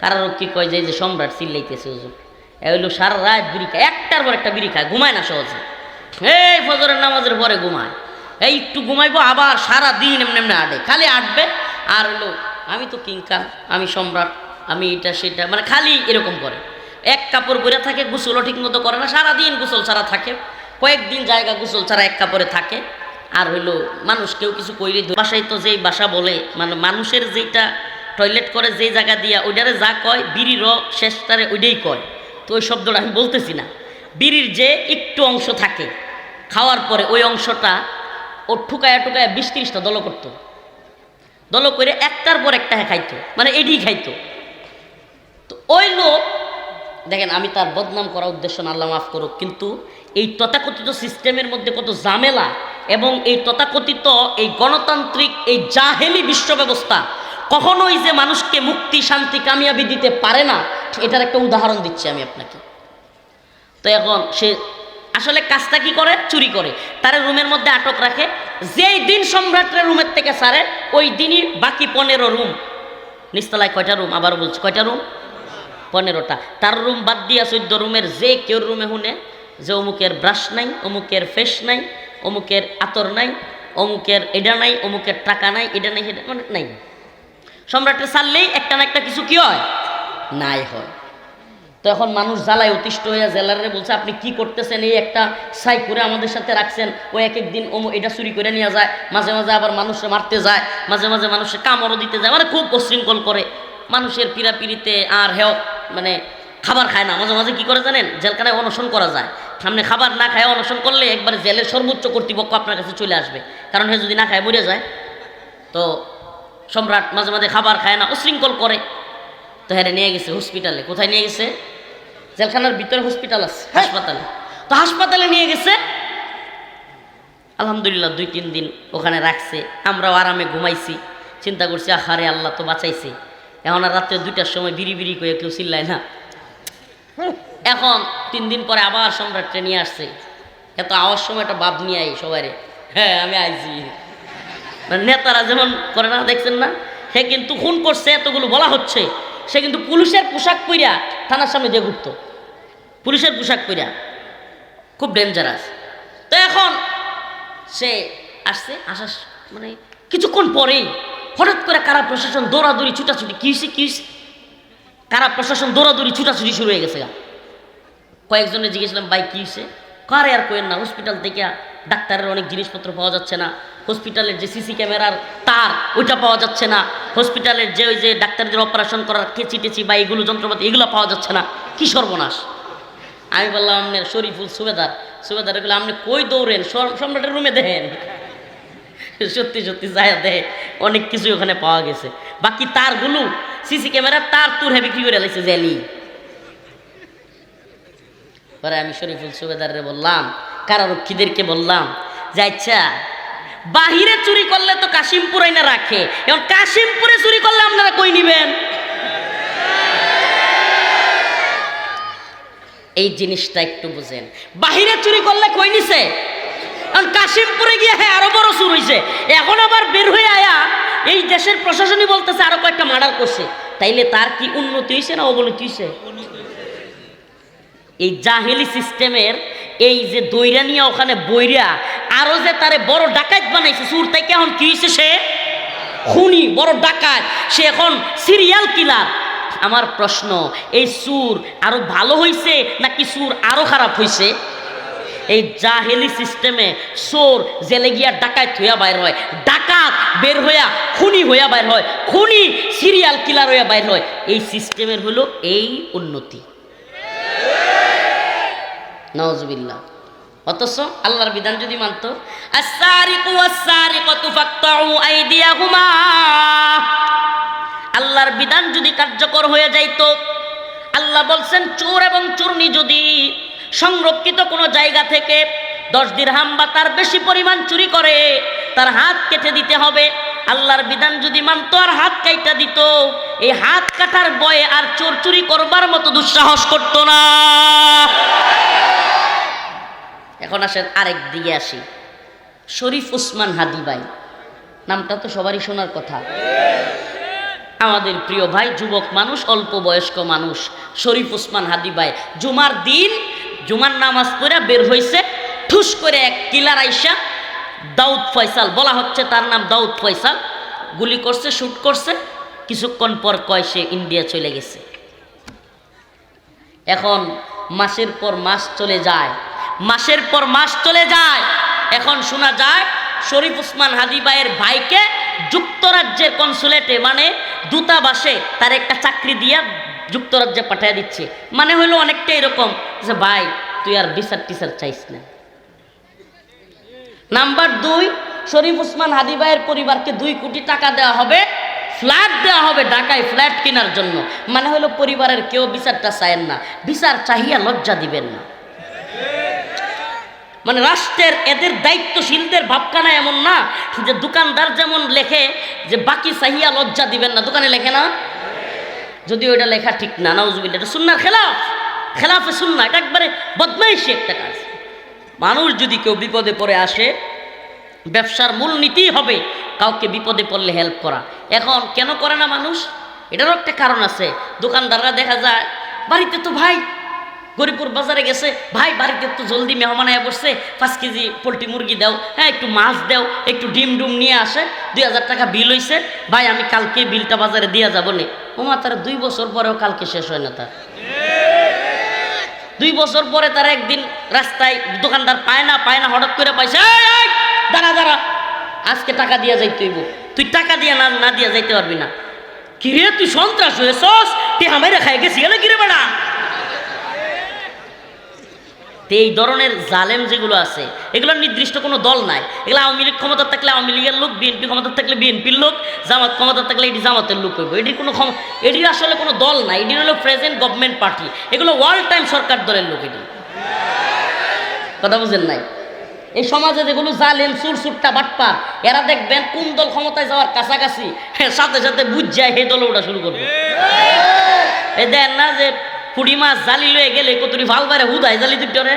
কারারক্ষী কয় যে সম্রাট চিল্লাইতেছে হুজুর। এ হইলো সারা রাত বিড়ি খায়, 1টার পর একটা বিড়ি খায়, ঘুমায় না সহজে। এই ফজরের নামাজের পরে ঘুমায়, এই একটু ঘুমাইবো, আবার সারা দিন এমনি এমনি আডে, খালি আটবে। আর হইলো আমি তো কিংকার, আমি সম্রাট, আমি এটা সেটা, মানে খালি এরকম করে। এক কাপড় পরে থাকে, গোসলও ঠিক মতো করে না, সারাদিন গোসল ছাড়া থাকে, কয়েকদিন জায়গা গোসল ছাড়া এক কাপড়ে থাকে। আর হইলো মানুষ কেউ কিছু কইলে, বাসায় তো যেই বাসা বলে, মানে মানুষের যেটা টয়লেট করে যেই জায়গা দিয়া, ওইটারে যা কয় বিড়ির শেষটারে ওইটাই কয়। তো ওই শব্দটা আমি বলতেছি না। বিড়ির যে একটু অংশ থাকে খাওয়ার পরে, ওই অংশটা ও ঠুকায়া 20-30টা দল করতো। দল করে 1টার পর একটা খাইতো, মানে এটি খাইতো। তো ওই লোক দেখেন, আমি তার বদনাম করার উদ্দেশ্য না, আল্লাহ মাফ করুক, কিন্তু এই তথাকথিত সিস্টেমের মধ্যে কত ঝামেলা, এবং এই তথাকথিত এই গণতান্ত্রিক এই জাহেলি বিশ্ব ব্যবস্থা কখনোই যে মানুষকে মুক্তি, শান্তি, কামিয়াবি দিতে পারে না, এটার একটা উদাহরণ দিচ্ছি আমি আপনাকে। তো এখন সে আসলে কাজটা কি করে? চুরি করে। তার রুমের মধ্যে আটক রাখে। যেই দিন সম্রাটের রুমের থেকে ছাড়ে, ওই দিনই বাকি 15 রুম, নিচতলায় কয়টা রুম, আবার বলছি কয়টা রুম, 15টা। তার রুম বাদ দিয়া 14 রুমের যে কেউ রুমে শুনে যে অমুকের ব্রাশ নাই, অমুকের ফেস নাই, অমুকের আতর নাই, অমুকের এটা নাই, অমুকের টাকা নাই, এটা নাই, সেটা মানে নাই। সম্রাটের ছাড়লেই একটা না একটা কিছু কি হয়, নাই হয়। তো এখন মানুষ জ্বালায় অতিষ্ঠ হইয়া জেলারে বলছে, আপনি কি করতেছেন? এই একটা সাই করে আমাদের সাথে রাখছেন, ও এক একদিন এটা চুরি করে নিয়ে যায়, মাঝে মাঝে আবার মানুষে মারতে যায়, মাঝে মাঝে মানুষে কামড়ও দিতে যায়, মানে খুব অশৃঙ্খল করে মানুষের পিড়াপিড়িতে। আর হেও মানে খাবার খায় না, মাঝে মাঝে কি করে জানেন, জেলখানায় অনশন করা যায়। সামনে খাবার না খায় অনশন করলে একবারে জেলের সর্বোচ্চ কর্তৃপক্ষ আপনার কাছে চলে আসবে, কারণ হে যদি না খায় মরে যায়। তো সম্রাট মাঝে মাঝে খাবার খায় না, অশৃঙ্খল করে। তো হ্যাঁ নিয়ে গেছে হসপিটালে। কোথায় নিয়ে গেছে? জেলখানার ভিতরে হসপিটাল আছে, হাসপাতালে। তো হাসপাতালে নিয়ে গেছে। আলহামদুলিল্লাহ 2-3 দিন ওখানে রাখছে। আমরাও আরামে ঘুমাইছি, চিন্তা করছি আহারে আল্লাহ তো বাঁচাইছে। এখন আর রাত্রে 2টার সময় বিড়ি বিড়ি করে কেউ চিল্লায় না। এখন 3 দিন পরে আবার সম্রাটকে নিয়ে আসছে। এত আওয়ার সময় একটা বাপ নিয়ে আই সবাই, হ্যাঁ আমি আইছি। মানে নেতারা যেমন করে না, দেখছেন না, সে কিন্তু খুন করছে, এতগুলো বলা হচ্ছে, সে কিন্তু পুলিশের পোশাক পইরা থানার সামনে দিয়ে ঘুরতো, পুলিশের পোশাক পইরা, খুব ডেঞ্জারাস। তো এখন সে আসছে, আসার মানে কিছুক্ষণ পরেই হঠাৎ করে কারা প্রশাসন দৌড়াদৌড়ি ছুটাছুটি, কি হয়েছে কারা প্রশাসন দৌড়াদৌড়ি ছুটাছুটি শুরু হয়ে গেছে। কয়েকজনে জিজ্ঞেসলাম, ভাই কি হয়েছে? কারে আর কোয়েন না, হসপিটাল থেকে ডাক্তারের অনেক জিনিসপত্র পাওয়া যাচ্ছে না, হসপিটালের যে সিসি ক্যামেরার তার ওইটা পাওয়া যাচ্ছে না, হসপিটালের যে ওই যে ডাক্তারদের অপারেশন করার কেচি টেচি বা এগুলো যন্ত্রপাতি এগুলো পাওয়া যাচ্ছে না, কি সর্বনাশ। আমি বললাম, আপনার শরীফুল সুবেদার এগুলো আপনি কই দৌড়েন, সম্রাটের রুমে দেখেন। সত্যি সত্যি যায় দেয়, অনেক কিছুই ওখানে পাওয়া গেছে। বাকি তারগুলো সিসি ক্যামেরার তার তুর হ্যাঁ বিক্রি করে লাগছে জেলি। পরে আমি শরীফুল সুবেদারে বললাম, কারারক্ষীদেরকে বললাম যে আচ্ছা বাহিরে চুরি করলে তো কাশিমপুরে না রাখে, এখন কাশিমপুরে চুরি করলে আপনারা কই নিবেন? এই জিনিসটা একটু বুঝেন। বাহিরে চুরি করলে কই নিছে, এখন কাশিমপুরে গিয়ে হ্যাঁ আরো বড় চুর হইছে। এখন আবার বের হয়ে আয়া এই দেশের প্রশাসনই বলতেছে আরো কয়েকটা মার্ডার করছে। তাইলে তার কি উন্নতি হয়েছে না অবনতি হয়েছে? এই জাহেলি সিস্টেমের এই যে দইরা নিয়ে ওখানে বইরা আরো যে তারে বড় ডাকাত বানাইছে সুর থেকে, এখন কি হয়েছে? সে খুনি, বড় ডাকাত, সে এখন সিরিয়াল কিলার। আমার প্রশ্ন, এই সুর আরো ভালো হইছে নাকি সুর আরো খারাপ হইছে? এই জাহেলি সিস্টেমে চোর জেলে গিয়া ডাকাত হইয়া বাইর হয়, ডাকাত বের হইয়া খুনি হইয়া বাইর হয়, খুনি সিরিয়াল কিলার হইয়া বাইর হয়। এই সিস্টেমের হলো এই উন্নতি। নাউজুবিল্লাহ। অথচ আল্লাহর বিধান যদি মানতো, আস-সারিকু ওয়াস-সারিকাতু ফাকতাউ আইদিয়াহুমা, আল্লাহর বিধান যদি কার্যকর হয়ে যাইতো, আল্লাহ বলছেন চোর এবং চোরনি যদি সংরক্ষিত কোনো জায়গা থেকে 10 দিরহাম বা তার বেশি পরিমাণ চুরি করে, তার হাত কেটে দিতে হবে। আল্লাহর বিধান যদি মানতো আর হাত কাইটা দিত, এই হাত কাটার ভয়ে আর চোর চুরি করবার মতো দুঃসাহস করতো না। এখন আসেন আরেক দিকে আসি, শরীফ ওসমান হাদি ভাই, নামটা তো সবারই শোনার কথা। আমাদের প্রিয় ভাই, যুবক মানুষ, অল্প বয়স্ক মানুষ, শরীফ ওসমান হাদি ভাই জুমার দিন জুমার নামাজ পড়ে বের হয়েছে, ঠুস করে এক কিলার আইসা, দাউদ ফয়সাল বলা হচ্ছে তার নাম, দাউদ ফয়সাল, গুলি করছে, শুট করছে। কিছুক্ষণ পর কয় সে ইন্ডিয়া চলে গেছে। এখন মাসের পর মাস চলে যায়, মাসের পর মাস চলে যায়। এখন শোনা যায় শরীফ ওসমান হাদি ভাইয়ের ভাইকে যুক্তরাজ্যের কনসুলেটে, মানে দূতাবাসে তার একটা চাকরি দিয়া যুক্তরাজ্যে পাঠিয়ে দিচ্ছে। মানে হলো অনেকটা এরকম যে ভাই তুই আর বিচার টিচার চাইস না। নাম্বার 2, শরীফ ওসমান হাদি ভাইয়ের পরিবারকে 2 কোটি টাকা দেওয়া হবে, ফ্ল্যাট দেওয়া হবে ঢাকায়, ফ্ল্যাট কেনার জন্য। মানে হলো পরিবারের কেউ বিচারটা চায়েন না, বিচার চাহিয়া লজ্জা দিবেন না। মানে রাষ্ট্রের এদের দায়িত্বশীলদের ভাবখানা এমন না যে দোকানদার যেমন লেখে যে বাকি চাহিয়া লজ্জা দিবেন না, দোকানে লেখে না, যদিও এটা লেখা ঠিক না, নাউজুবিল্লাহ, এটা সুন্নাহর খেলাফ, খেলাফে সুন্নাহ, এটা একবারে বদমাইশি একটা কাজ। মানুষ যদি কেউ বিপদে পড়ে আসে, ব্যবসার মূল নীতি হবে কাউকে বিপদে পড়লে হেল্প করা। এখন কেন করে না মানুষ? এটারও একটা কারণ আছে। দোকানদাররা দেখা যায় বাড়িতে তো ভাই গরিপুর বাজারে গেছে, ভাই বাড়িতে তো জলদি মেহমান আয়া বসছে, 5 কেজি পোলট্রি মুরগি দাও, হ্যাঁ একটু মাছ দাও, একটু ডিম ডুম নিয়ে আসে, 2000 টাকা বিল হয়েছে, ভাই আমি কালকে বিলটা বাজারে দিয়ে যাবো নে। ওমা তার 2 বছর পরেও কালকে শেষ হয় না তার। 2 বছর পরে তার একদিন রাস্তায় দোকানদার পায় না, হঠাৎ করে পাইছে, এই দাঁড়া, আজকে টাকা দিয়া যাইতে হইব, তুই টাকা দিয়া না দিয়া যাইতে পারবি না। কিরে তুই সন্ত্রাস হয়েছস, তুই হামাইরা খাই গেছি না কিরে বেড়া। এই ধরনের জালেম যেগুলো আছে, এগুলোর নির্দিষ্ট কোনো দল নাই। এগুলো আওয়ামী লীগ ক্ষমতা থাকলে আওয়ামী লীগের লোক, বিএনপি ক্ষমতা থাকলে বিএনপির লোক, জামাত ক্ষমতা থাকলে এটি জামাতের লোক হইব। এটির আসলে কোনো দল নাই, এটি হলো প্রেজেন্ট গভর্নমেন্ট পার্টি, এগুলো ওয়াল টাইম সরকার দলের লোক। এটি কথা বুঝেন নাই? এই সমাজে যেগুলো জালেম, সুরসুট্টা, বাটপা, এরা দেখবেন কোন দল ক্ষমতায় যাওয়ার কাছাকাছি সাথে সাথে বুঝ যায় সেই দলে ওটা শুরু করবে। এই দেন না যে পুঁটি মাছ জালি লয়ে গেলে কতটি ভাল বাইরে হুদায় জালি দুটোরে,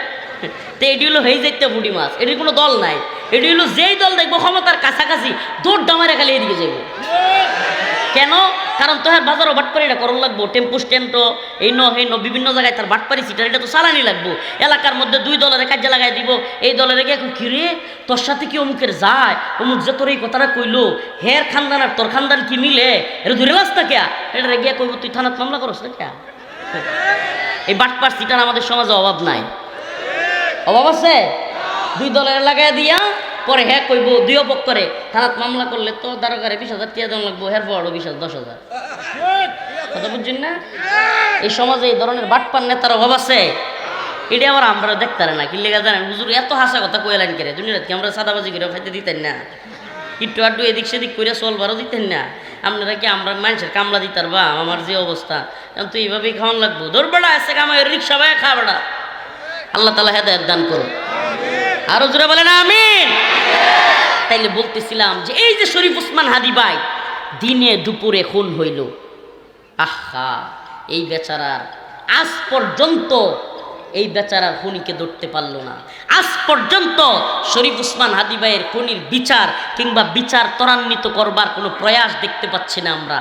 তো এটি হলো হয়ে যাইতে পুঁটি মাছ। এটির কোনো দল নাই, এটি হলো যেই দল দেখবো ক্ষমতার কাছাকাছি দৌড় ডামারে খালি এদিকে যাইব। কেন? কারণ তোহার বাজারও বাটপারি এটা করণ লাগবো, টেম্পু স্ট্যান্ড এই বিভিন্ন জায়গায় তার বাটপারি সিটার এটা তো চালানি লাগবো। এলাকার মধ্যে 2 দলের কাজে লাগাই দিব, এই দলের এখন কিরে তোর সাথে কি অমুকের যায়, অমুক যে তোর এই কথাটা কইলো, হের খানদান আর তোর খানদান কি মিলে, এটা ধরে রাস্তা কে, এটা গিয়ে কইব তুই থানাত মামলা করস না কে। এই বাটপার সিটার আমাদের সমাজে অভাব নাই, অভাব আছে? 2 দলের লাগাই দিয়া পরে হ্যাঁ কইব 2 অপক করে থানাত মামলা করলে তো দারোগারে 20,000 টাকা দেওয়া লাগবো, হের পড়ো 10,000। কথা বুঝছেন না? এই সমাজে এই ধরনের বাটপার নেতার অভাব আছে। এটা আবার আমরা দেখতে না, কি লেগে জানেন হুজুর এত হাসা কথা কইলেন করে, দুনিয়াতে কি আমরা সাদাবাজি করে খাইতে দিতেন না, একটু আড্ডু এদিক সেদিক করে চলবারও দিতেন না। আপনারা কি আমরা মানুষের কামলা দিতার বা আমার যে অবস্থা, তো এইভাবেই খাওয়ান লাগবো, ধরবেড়া আছে কামাই রিক্সা ভাই খাবেড়া। আল্লাহ তাআলা হেদায়েত দান করুন, আরো জোরে বলেন আমিন। তাইলে বলতেছিলাম যে এই যে শরীফ ওসমান হাদি ভাই দিনে দুপুরে খুন হইল, আহা এই বেচারার আজ পর্যন্ত এই বেচারার খুনিকে ধরতে পারলো না। আজ পর্যন্ত শরীফ ওসমান হাদী ভাইয়ের খুনির বিচার কিংবা বিচার ত্বরান্বিত করবার কোনো প্রয়াস দেখতে পাচ্ছি না আমরা।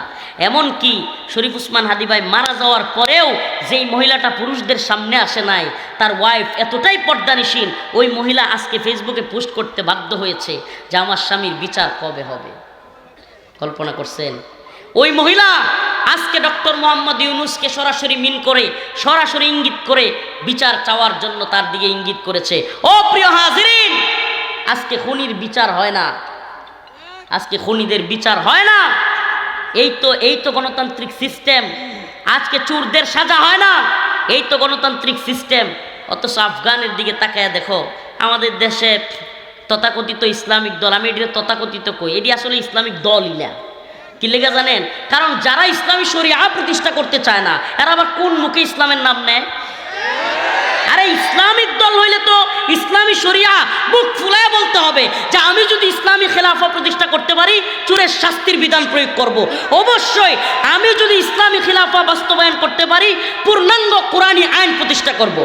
এমনকি শরীফ ওসমান হাদী ভাই মারা যাওয়ার পরেও যেই মহিলাটা পুরুষদের সামনে আসে নাই, তার ওয়াইফ এতটাই পর্দানিসীন, ওই মহিলা আজকে ফেসবুকে পোস্ট করতে বাধ্য হয়েছে যে আমার স্বামীর বিচার কবে হবে। কল্পনা করছেন? ওই মহিলা আজকে ডক্টর মোহাম্মদ ইউনূসকে সরাসরি মিন করে, সরাসরি ইঙ্গিত করে বিচার চাওয়ার জন্য তার দিকে ইঙ্গিত করেছে। ও প্রিয় হাজিরিন, আজকে খুনির বিচার হয় না, আজকে খুনিদের বিচার হয় না। এই তো গণতান্ত্রিক সিস্টেম। আজকে চোরদের সাজা হয় না, এই তো গণতান্ত্রিক সিস্টেম। অথচ আফগানের দিকে তাকায় দেখো, আমাদের দেশে তথাকথিত ইসলামিক দল, আমি এটি তথাকথিত কই, এটি আসলে ইসলামিক দলই না। কি লেগে জানেন? কারণ যারা ইসলামী শরিয়া প্রতিষ্ঠা করতে চায় না, এরা আবার কোন মুখে ইসলামের নাম নেয়? আরে ইসলামিক দল হইলে তো ইসলামী শরিয়া বুক ফুলায় বলতে হবে যে আমি যদি ইসলামী খেলাফা প্রতিষ্ঠা করতে পারি, চোরের শাস্তির বিধান প্রয়োগ করব। অবশ্যই আমি যদি ইসলামী খেলাফা বাস্তবায়ন করতে পারি, পূর্ণাঙ্গ কোরআনী আইন প্রতিষ্ঠা করব।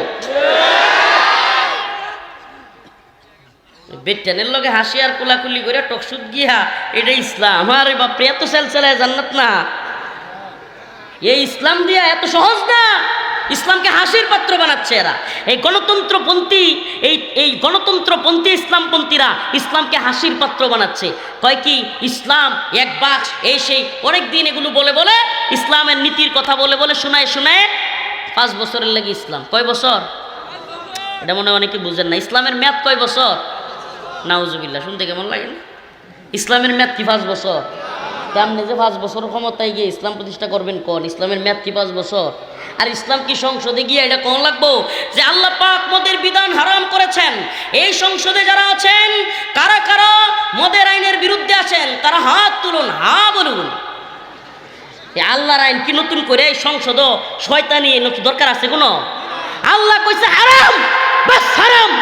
বেটেনের লগে হাসি আর কোলাকুলি করে টকসুদ গিয়া এটা ইসলাম। আরে বাপরে, এত সেলসেলায় জান্নাত না, এই ইসলাম দিয়া এত সহজ না। ইসলামকে হাসির পাত্র বানাচ্ছে এরা। এই গণতন্ত্রপন্থী ইসলামপন্থীরা ইসলামকে হাসির পাত্র বানাচ্ছে। কয় কি ইসলাম এক বাক্স, এই সেই অনেক দিন এগুলো বলে বলে ইসলামের নীতির কথা বলে বলে শোনায় 5 বছরের লাগে ইসলাম। কয় বছর? এটা মনে অনেকে বুঝেন না। ইসলামের মেয়াদ কয় বছর? নাউজুবিল্লাহ, শুনতে কেমন লাগে না? ইসলামের মেয়াদ কি 5 বছর? আপনি যে 5 বছর ক্ষমতায় গিয়ে ইসলাম প্রতিষ্ঠা করবেন কোন? ইসলামের মেয়াদ কি 5 বছর? আর ইসলাম কি সংসদে গিয়ে এটা কোন লাগবো যে আল্লাহ পাক মদের বিধান হারাম করেছেন? এই সংসদে যারা আছেন, কারা কারা মদের আইনের বিরুদ্ধে আছেন তারা হাত তুলুন, হা বলুন। আল্লাহর আইন কি নতুন করে এই সংসদ শয়তানি নতুন দরকার আছে কোনো? আল্লাহ কইছে হারাম, বাস হারাম।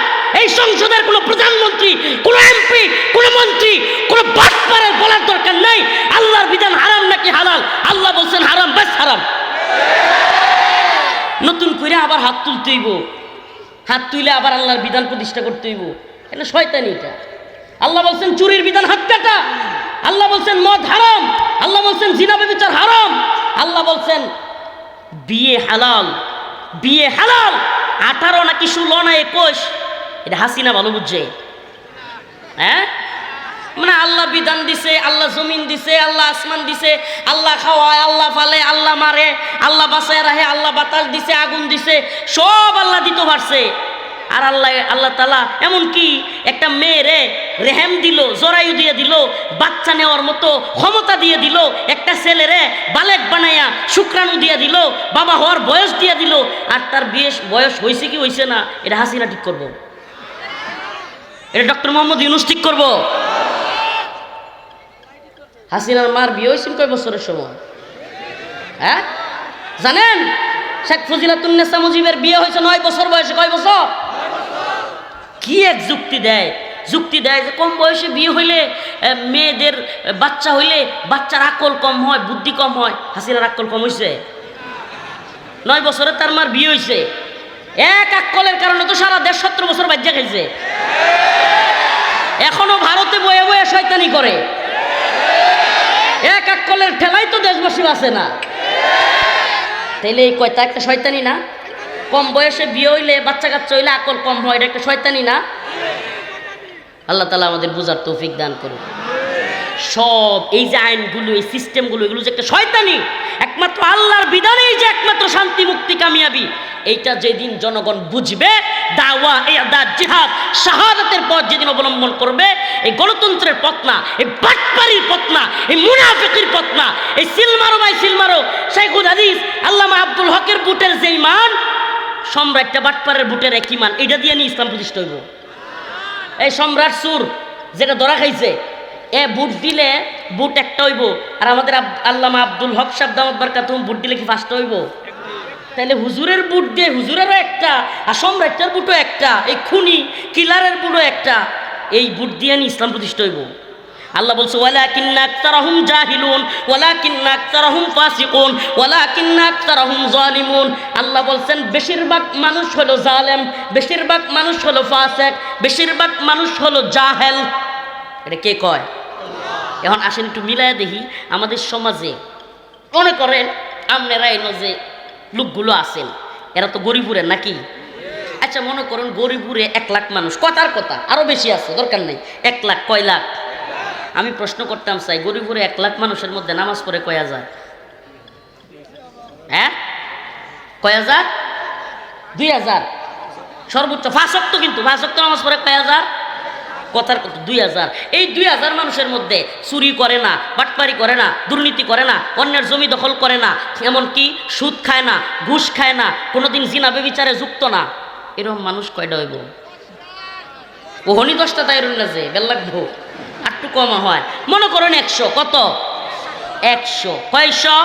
এই সংসদের কোনো প্রধানমন্ত্রী, কোনো এমপি, কোনো মন্ত্রী, কোনো বাটপারের বলার দরকার নাই আল্লাহর বিধান হারাম নাকি হালাল। আল্লাহ বলছেন হারাম, বাস হারাম। নতুন করে আবার হাত তুলতে হইব, হাত তুলে আবার আল্লাহর বিধান প্রতিষ্ঠা করতে হইব। এটা শয়তানি। এটা আল্লাহ বলছেন চুরির বিধান হাত কাটা, আল্লাহ বলছেন মদ হারাম, আল্লাহ বলছেন জিনা ব্যভিচার হারাম, আল্লাহ বলছেন বিয়ে হালাল, বিয়ে হালাল। 18 নাকি 16 না 21, এটা হাসিনা ভালো বুঝছে। হ্যাঁ, মানে আল্লাহ বিধান দিছে, আল্লাহ জমিন দিছে, আল্লাহ আসমান দিছে, আল্লাহ খাওয়ায়, আল্লাহ ফালে, আল্লাহ মারে, আল্লাহ বাঁচায় রাখে, আল্লাহ বাতাস দিছে, আগুন দিছে, সব আল্লাহ দিতে পারছে। আর আল্লাহ তাআলা এমনকি একটা মেয়েরে রেহেম দিল, জরায়ু দিয়ে দিল, বাচ্চা নেওয়ার মতো ক্ষমতা দিয়ে দিল, একটা ছেলেরে বালেক বানাইয়া শুক্রাণু দিয়ে দিল, বাবা হওয়ার বয়স দিয়ে দিল। আর তার বয়স হয়েছে কি হয়েছে না, এটা হাসিনা ঠিক করবো? এটা ডক্টর মোহাম্মদ ইউনূস ঠিক করবো? হাসিনার মার বিয়ে হয়েছিল কয় বছরের সময়? হ্যাঁ জানেন? শেখ ফজিলাতুন্নেসা মুজিবের বিয়ে হয়েছে 9 বছর বয়সে। কয় বছর? কি এক যুক্তি দেয়, যুক্তি দেয় যে কম বয়সে বিয়ে হইলে মেয়েদের বাচ্চা হইলে বাচ্চার আকল কম হয়, বুদ্ধি কম হয়। হাসিনার আকল কম হয়েছে? 9 বছরে তার মার বিয়ে হয়েছে। এক আকলের কারণে তো সারা দেশ 17 বছর বাজ্যা খাইছে। এখনো ভারতে বয়ে বয়ে শয়তানি করে। এক আকলের ঠেলাই তো দেশবাসী আছে না। তাইলে এই কয়টা একটা শয়তানি না? কম বয়সে বিয়ে হইলে, বাচ্চা কাচ্চা হইলে আকল কম হয়, এটা একটা শয়তানি না? আল্লাহ তাআলা আমাদের বুঝার তৌফিক দান করুন। সব এই যে আইনগুলো, এই সিস্টেমগুলো, এগুলো যে একটা শয়তানি। একমাত্র আল্লাহর বিধানেই যে একমাত্র শান্তি, মুক্তি, কামিয়াবি, এইটা যেদিন জনগণ বুঝবে, দাওয়া, ইরদাদ, জিহাদ, শাহাদাতের পথ যেদিন অবলম্বন করবে, এই গণতন্ত্রের পথ না, এই বাটপারির পথ না, এই মুনাফিকের পথ না, এই সিলমারো ভাই সিলমারো শাইখুল হাদিস আল্লামা আব্দুল হকের বুটের যে ইমান, সম্রাটটা বাটপারের বুটের এক ইমান, এটা দিয়ে নিয়ে ইসলাম প্রতিষ্ঠা হইব। এই সম্রাট সুর যেটা ধরা খাইছে, বুট দিলে বুট একটা হইব, আর আমাদের আল্লামা আব্দুল হক সাহেব দামাত বারকাতুহুম বুট দিলে কি 5টা হইব? তাহলে হুজুরের বুট দিয়ে হুজুরেরও একটা, আর সম্রাটটার বুটও একটা, এই খুনি কিলারের বুটও একটা। এই বুট দিয়ে নি ইসলাম প্রতিষ্ঠা হইব। আল্লাহ বলছে ওয়ালাকিন্না আকতারাহুম জাহিলুন ওয়ালাকিন্না আকতারাহুম ফাসিকুন ওয়ালাকিন্না আকতারাহুম জালিমুন। আল্লাহ বলছেন বেশিরভাগ মানুষ হলো জালেম, বেশিরভাগ মানুষ হলো ফাসিক, বেশিরভাগ মানুষ হলো জাহেল। এটা কে কয়? এখন আসেন একটু মিলায় দেখি আমাদের সমাজে। মনে করেন আপনারা এনো যে লোকগুলো আছেন এরা তো গরিবুরের নাকি? আচ্ছা মনে করুন গরিবুরে 1 লাখ মানুষ, কথার কথা আরো বেশি আছে, দরকার নেই। 1 লাখ কয় লাখ? আমি প্রশ্ন করতাম চাই গরিবুরে 1 লাখ মানুষের মধ্যে নামাজ পড়ে কয় হাজার? হ্যাঁ কয় হাজার? 2000 সর্বোচ্চ। 5 ওয়াক্ত, কিন্তু 5 ওয়াক্ত নামাজ পড়ে কয় হাজার? কথার কত 2000। এই 2000 মানুষের মধ্যে চুরি করে না, বাটপারি করে না, দুর্নীতি করে না, অন্যের জমি দখল করে না, এমনকি সুদ খায় না, ঘুষ খায় না, কোনোদিন জিনা বেবিচারে যুক্ত না, এরকম মানুষ কয়টা হইব? ওহনি 10টা তাই রইল না যে বেল লাগবো, একটু কমা হয়। মনে করেন 100, কত? 100 কয়শো?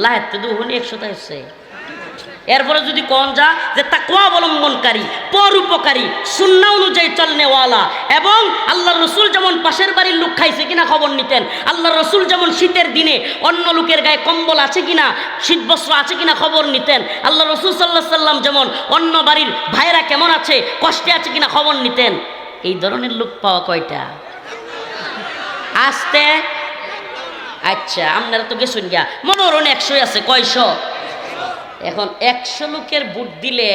লাহেতে দুহনি 100 তাই হচ্ছে। এরপরে যদি কোন যা যে তাকওয়া অবলম্বনকারী, পরোপকারী, সুন্নাহ অনুযায়ী চলনেওয়ালা, এবং আল্লাহর রসুল যেমন পাশের বাড়ির লোক খাইছে কিনা খবর নিতেন, আল্লাহর রসুল যেমন শীতের দিনে অন্য লোকের গায়ে কম্বল আছে কিনা, শীতবস্ত্র আছে কিনা খবর নিতেন, আল্লাহ রসুল সাল্লাল্লাহু আলাইহি সাল্লাম যেমন অন্য বাড়ির ভাইরা কেমন আছে, কষ্টে আছে কিনা খবর নিতেন। এই ধরনের লোক পাওয়া কয়টা? আসতে। আচ্ছা আপনারা তো গেছেন গিয়া, মনোরণ 100 আছে, কয়শো? এখন 100 লোকের ভোট দিলে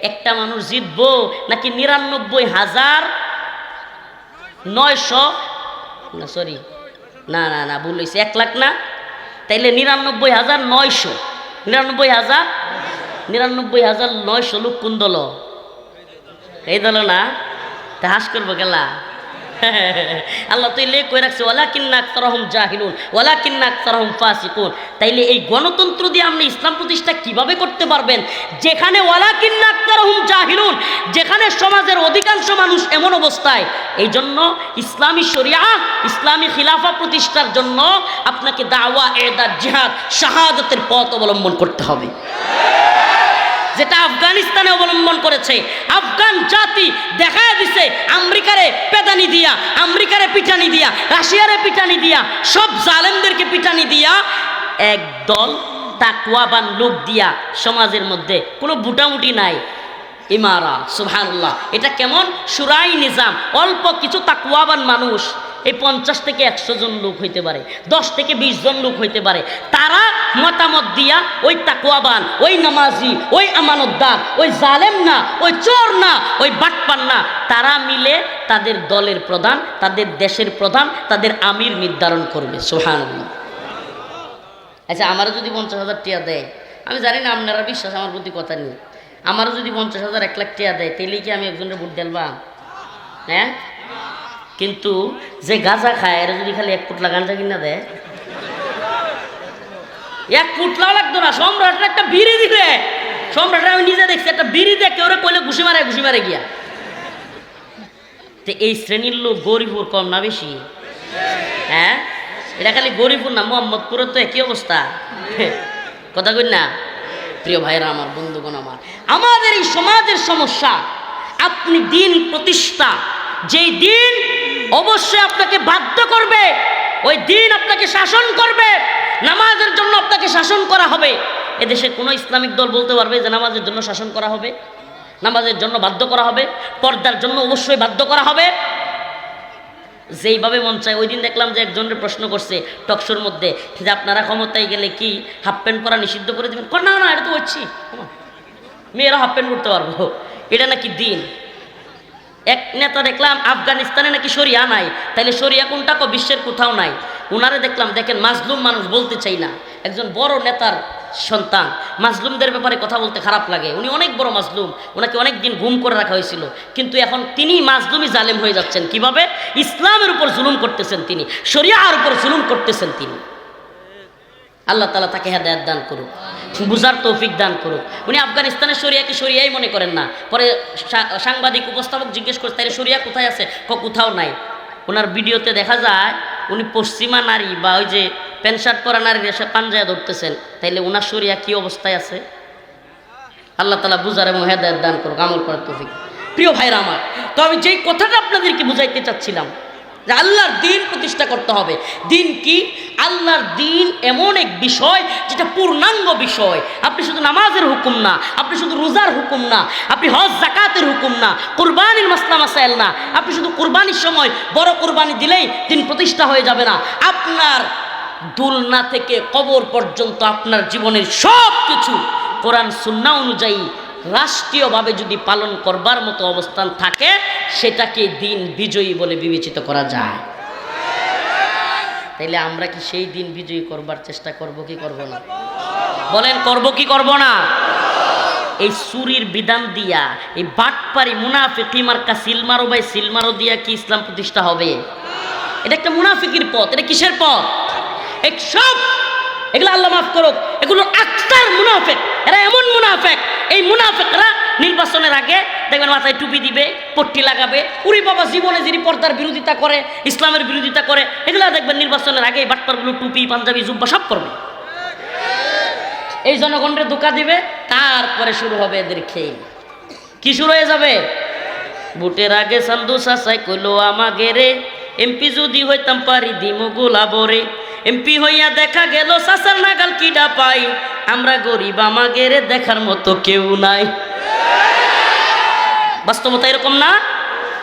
একটা মানুষ জিতবো নাকি 99,900? না সরি, না না না ভুল হয়েছে, 1 লাখ না, তাইলে 99,900, 99,900 লোক কোন দল? এই দল না, তা হাস করবো গেলা। আল্লাহ তো এলে কই রাখছে ওয়ালাকিন্না আকতারাহুম জাহিলুন ওয়ালাকিন্না আকতারাহুম ফাসিকুন। তাইলে এই গণতন্ত্র দিয়ে আপনি ইসলাম প্রতিষ্ঠা কিভাবে করতে পারবেন যেখানে ওয়ালাকিন্না আকতারাহুম জাহিলুন, যেখানে সমাজের অধিকাংশ মানুষ এমন অবস্থায়? এই জন্য ইসলামী শরিয়া, ইসলামী খিলাফা প্রতিষ্ঠার জন্য আপনাকে দাওয়া, ইরদাদ, জিহাদ, শাহাদাতের পথ অবলম্বন করতে হবে, যেটা আফগানিস্তানে অবলম্বন করেছে। আফগান জাতি দেখায় দিছে আমেরিকারে পেদানি দিয়া, আমেরিকারে পিটানি দিয়া, রাশিয়ারে পিটানি দিয়া, সব জালেমদেরকে পিটানি দিয়া একদল তাকওয়াবান লোক দিয়া সমাজের মধ্যে কোনো বুটামুটি নাই। ইমারা সুবহানাল্লাহ। এটা কেমন শুরাই নিজাম, অল্প কিছু তাকওয়াবান মানুষ, এই 50 থেকে 100 জন লোক হইতে পারে, 10 থেকে 20 জন লোক হইতে পারে, তারা মতামত দিয়া ওই তাকওয়াবান, ওই নামাজি, ওই আমানতদার, ওই জালেম না, ওই চোর না, ওই বাটপার না, তারা মিলে তাদের দলের প্রধান, তাদের দেশের প্রধান, তাদের আমির নির্ধারণ করবে। সুবহানাল্লাহ। আচ্ছা আমারও যদি 50,000 টাকা দেয়, আমি জানি না আপনারা বিশ্বাস আমার প্রতি কথা নেই, আমারও যদি 50,000, 1 লাখ টাকা দেয়, তাইলে কি আমি একজনের ভোট দেলবা? হ্যাঁ, কিন্তু যে গাঁজা খায় এরা যদি খালি 1 ফুটলা গাঁজা কিনা দেয়, 1 ফুটলাও লাগতো না, সম্রাটের একটা বিড়ি দিবে, সম্রাটের আমি নিজে দেখছি একটা বিড়ি দিয়ে কেউ কইলে ঘুষি মারে গিয়া। তো এই শ্রেণীর লোক গরিবুর কম না বেশি? হ্যাঁ, এটা খালি গরিবুর না, মোহাম্মদপুরের তো একই অবস্থা, কথা কই না? প্রিয় ভাইরা আমার, বন্ধুগণ আমার, আমাদের এই সমাজের সমস্যা, আপনি দিন প্রতিষ্ঠা, যেই দিন অবশ্যই আপনাকে বাধ্য করবে, ওই দিন আপনাকে শাসন করবে, নামাজের জন্য আপনাকে শাসন করা হবে। এদেশে কোনো ইসলামিক দল বলতে পারবে যে নামাজের জন্য শাসন করা হবে, নামাজের জন্য বাধ্য করা হবে, পর্দার জন্য অবশ্যই বাধ্য করা হবে? যেইভাবে মন চায়। ওই দিন দেখলাম যে একজনের প্রশ্ন করছে টকশোর মধ্যে যে আপনারা ক্ষমতায় গেলে কি হাফ প্যান্ট পরা নিষিদ্ধ করে দেবেন? না না, এটা তো হচ্ছি, মেয়েরা হাফ প্যান্ট পরতে পারবো, এটা নাকি দিন। এক নেতা দেখলাম আফগানিস্তানে নাকি শরিয়া নাই, তাইলে শরিয়া কোনটা? বিশ্বের কোথাও নাই। উনারে দেখলাম, দেখেন মাজলুম মানুষ, বলতে চাই না, একজন বড় নেতার সন্তান, মাজলুমদের ব্যাপারে কথা বলতে খারাপ লাগে, উনি অনেক বড় মাজলুম, ওনাকে অনেক দিন গুম করে রাখা হয়েছিল, কিন্তু এখন তিনি মাজলুমই জালেম হয়ে যাচ্ছেন। কিভাবে? ইসলামের উপর জুলুম করতেছেন তিনি, শরিয়ার উপর জুলুম করতেছেন তিনি। আল্লাহ তাআলা তাকে হেদায়েত দান করুক, বুঝার তৌফিক দান করুক। উনি আফগানিস্তানের শরিয়াকে শরিয়াই মনে করেন না। পরে সাংবাদিক উপস্থাপক জিজ্ঞেস করছে তাহলে শরিয়া কোথায় আছে? কোথাও নাই। ওনার ভিডিওতে দেখা যায় উনি পশ্চিমা নারী বা ওই যে প্যান্ট শার্ট পরা নারীর এসে পাঞ্জায় ধরতেছেন, তাইলে ওনার শরিয়া কি অবস্থায় আছে? আল্লাহ তাআলা বুঝার এবং হেদায়েত দান করুক, আমল করার তৌফিক। প্রিয় ভাইরা আমার, তো আমি যেই কথাটা আপনাদেরকে বুঝাইতে চাচ্ছিলাম যে আল্লাহর দিন প্রতিষ্ঠা করতে হবে। দিন কি? আল্লাহর দিন এমন এক বিষয় যেটা পূর্ণাঙ্গ বিষয়। আপনি শুধু নামাজের হুকুম না, আপনি শুধু রোজার হুকুম না, আপনি হজ জাকাতের হুকুম না, কুরবানির মাসলা মাসাইল না, আপনি শুধু কুরবানির সময় বড় কুরবানি দিলেই দিন প্রতিষ্ঠা হয়ে যাবে না। আপনার দুলনা থেকে কবর পর্যন্ত আপনার জীবনের সব কিছু কোরআন সুন্নাহ অনুযায়ী রাষ্ট্রীয়ভাবে যদি পালন করবার মতো অবস্থান থাকে, সেটাকে দিন বিজয়ী বলে বিবেচিত করা যায়। তাইলে আমরা কি সেই দিন বিজয়ী করবার চেষ্টা করব কি করব না? বলেন, করব কি করব না? এই চুরির বিধান দিয়া, এই বাটপারি মুনাফিকি মার্কা সিলমারো ভাই সিলমারো দিয়া কি ইসলাম প্রতিষ্ঠা হবে? এটা একটা মুনাফিকির পথ। এটা কিসের পথ? সব এগুলো আল্লাহ মাফ করুক, এগুলো আক্তার মুনাফিক। এরা এমন মুনাফিক, এই মুনাফিকরা নির্বাচনের আগে দেখবেন মাথায় টুপি দিবে, পট্টি লাগাবে। উরি বাবা, জীবনে যিনি পর্দার বিরোধিতা করে, ইসলামের বিরোধিতা করে, এগুলো দেখবেন নির্বাচনের আগে এই বাটপারগুলো টুপি, পাঞ্জাবি, জুব্বা সব করবে। এই জনগণের ধোঁকা দিবে, তারপরে শুরু হবে এদের খেল। কি শুরু হয়ে যাবে? ভোটের আগে সান্দু সাসাই কইলো আমাগে রে, এমপি যদি হইতাম পারি দিমু গোলাবরে। এমপি হইয়া দেখা গেল সাসার নাগাল কিডা পাই, আমরা গরিব আমাগে রে দেখার মতো কেউ নাই। বাস্তবতা এরকম না?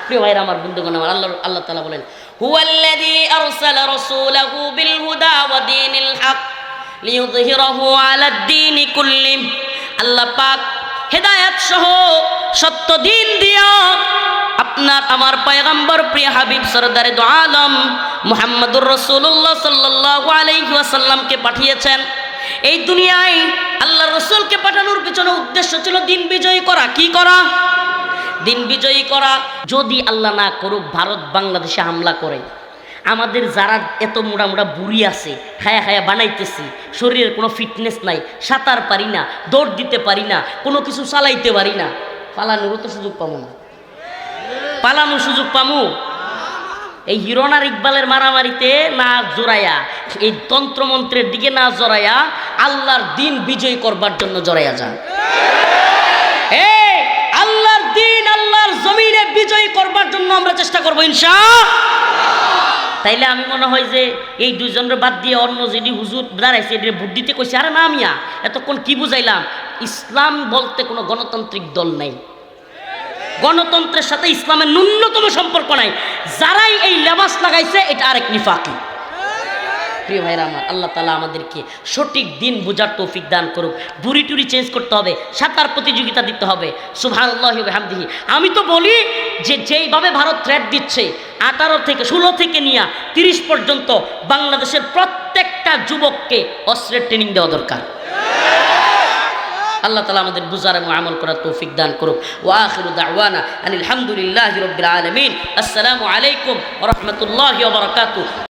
প্রিয় ভাইরা আমার, বন্ধুগণ আমার, আল্লাহ তাআলা বলেন, হুয়াল্লাযী আরসালা রাসূলাহু বিল হুদা ওয়া দীনিল হক লিইয়ুযহিরাহু আলাদ দীনি কুল্লি। আল্লাহ পাক হেদায়েত সহ সত্য দিন দিয়া আপনার আমার পয়গম্বর প্রিয় হাবিব সরদারে দু আলম মুহাম্মদুর রাসূলুল্লাহ সাল্লাল্লাহু আলাইহি ওয়াসাল্লামকে পাঠিয়েছেন। এই দুনিয়ায় আল্লাহর রাসূলকে পাঠানোর পিছনে উদ্দেশ্য ছিল দিন বিজয়ী করা। কি করা? দিন বিজয়ী করা। যদি আল্লাহ না করুক ভারত বাংলাদেশে হামলা করে, আমাদের যারা এত মোটা মোটা বুড়ি আছে, খায়া খায়া বানাইতেছি, শরীরের কোনো ফিটনেস নাই, সাঁতার পারি না, দৌড় দিতে পারি না, কোনো কিছু চালাইতে পারি না, পালানোরও তো সুযোগ পাবো না। পালানোর সুযোগ পামু এই হিরণ আর ইকবালের মারামারিতে না জোড়াইয়া, এই তন্ত্রমন্ত্রের দিকে না জড়াইয়া, আল্লাহর দিন বিজয়ী করবার জন্য জড়াইয়া যান। আল্লাহর দিন আল্লাহর জমিনে বিজয়ী করবার জন্য আমরা চেষ্টা করবো ইনশাআল্লাহ। তাইলে আমি মনে হয় যে এই দুইজনের বাদ দিয়ে অন্য যিনি হুজুর দাঁড়াইছে এদের ভোট দিতে কইছে, আরে না মিয়া, এতক্ষণ কি বুঝাইলাম? ইসলাম বলতে কোনো গণতান্ত্রিক দল নাই, গণতন্ত্রের সাথে ইসলামের ন্যূনতম সম্পর্ক নাই। যারাই এই লেবাস লাগাইছে এটা আরেক নিফাকি। প্রিয় ভাইরা আমার, আল্লাহ তাআলা আমাদেরকে সঠিক দিন বোঝার তৌফিক দান করুক। বুড়ি টুরি চেঞ্জ করতে হবে, সাঁতার প্রতিযোগিতা দিতে হবে। সুবহানাল্লাহি ওয়া বিহামদিহি। আমি তো বলি যে যেইভাবে ভারত থ্রেট দিচ্ছে, 18 থেকে 16 থেকে নিয়ে 30 পর্যন্ত বাংলাদেশের প্রত্যেকটা যুবককে অস্ত্রের ট্রেনিং দেওয়া দরকার। আল্লাহ তাআলা আমাদের বুঝার এবং আমল করার তৌফিক দান করুক। ওয়া আখিরু দাওয়ানা আনিল হামদুলিল্লাহি রাব্বিল আলামিন। আসসালামু আলাইকুম ওয়া রাহমাতুল্লাহি ওয়া বারাকাতুহু।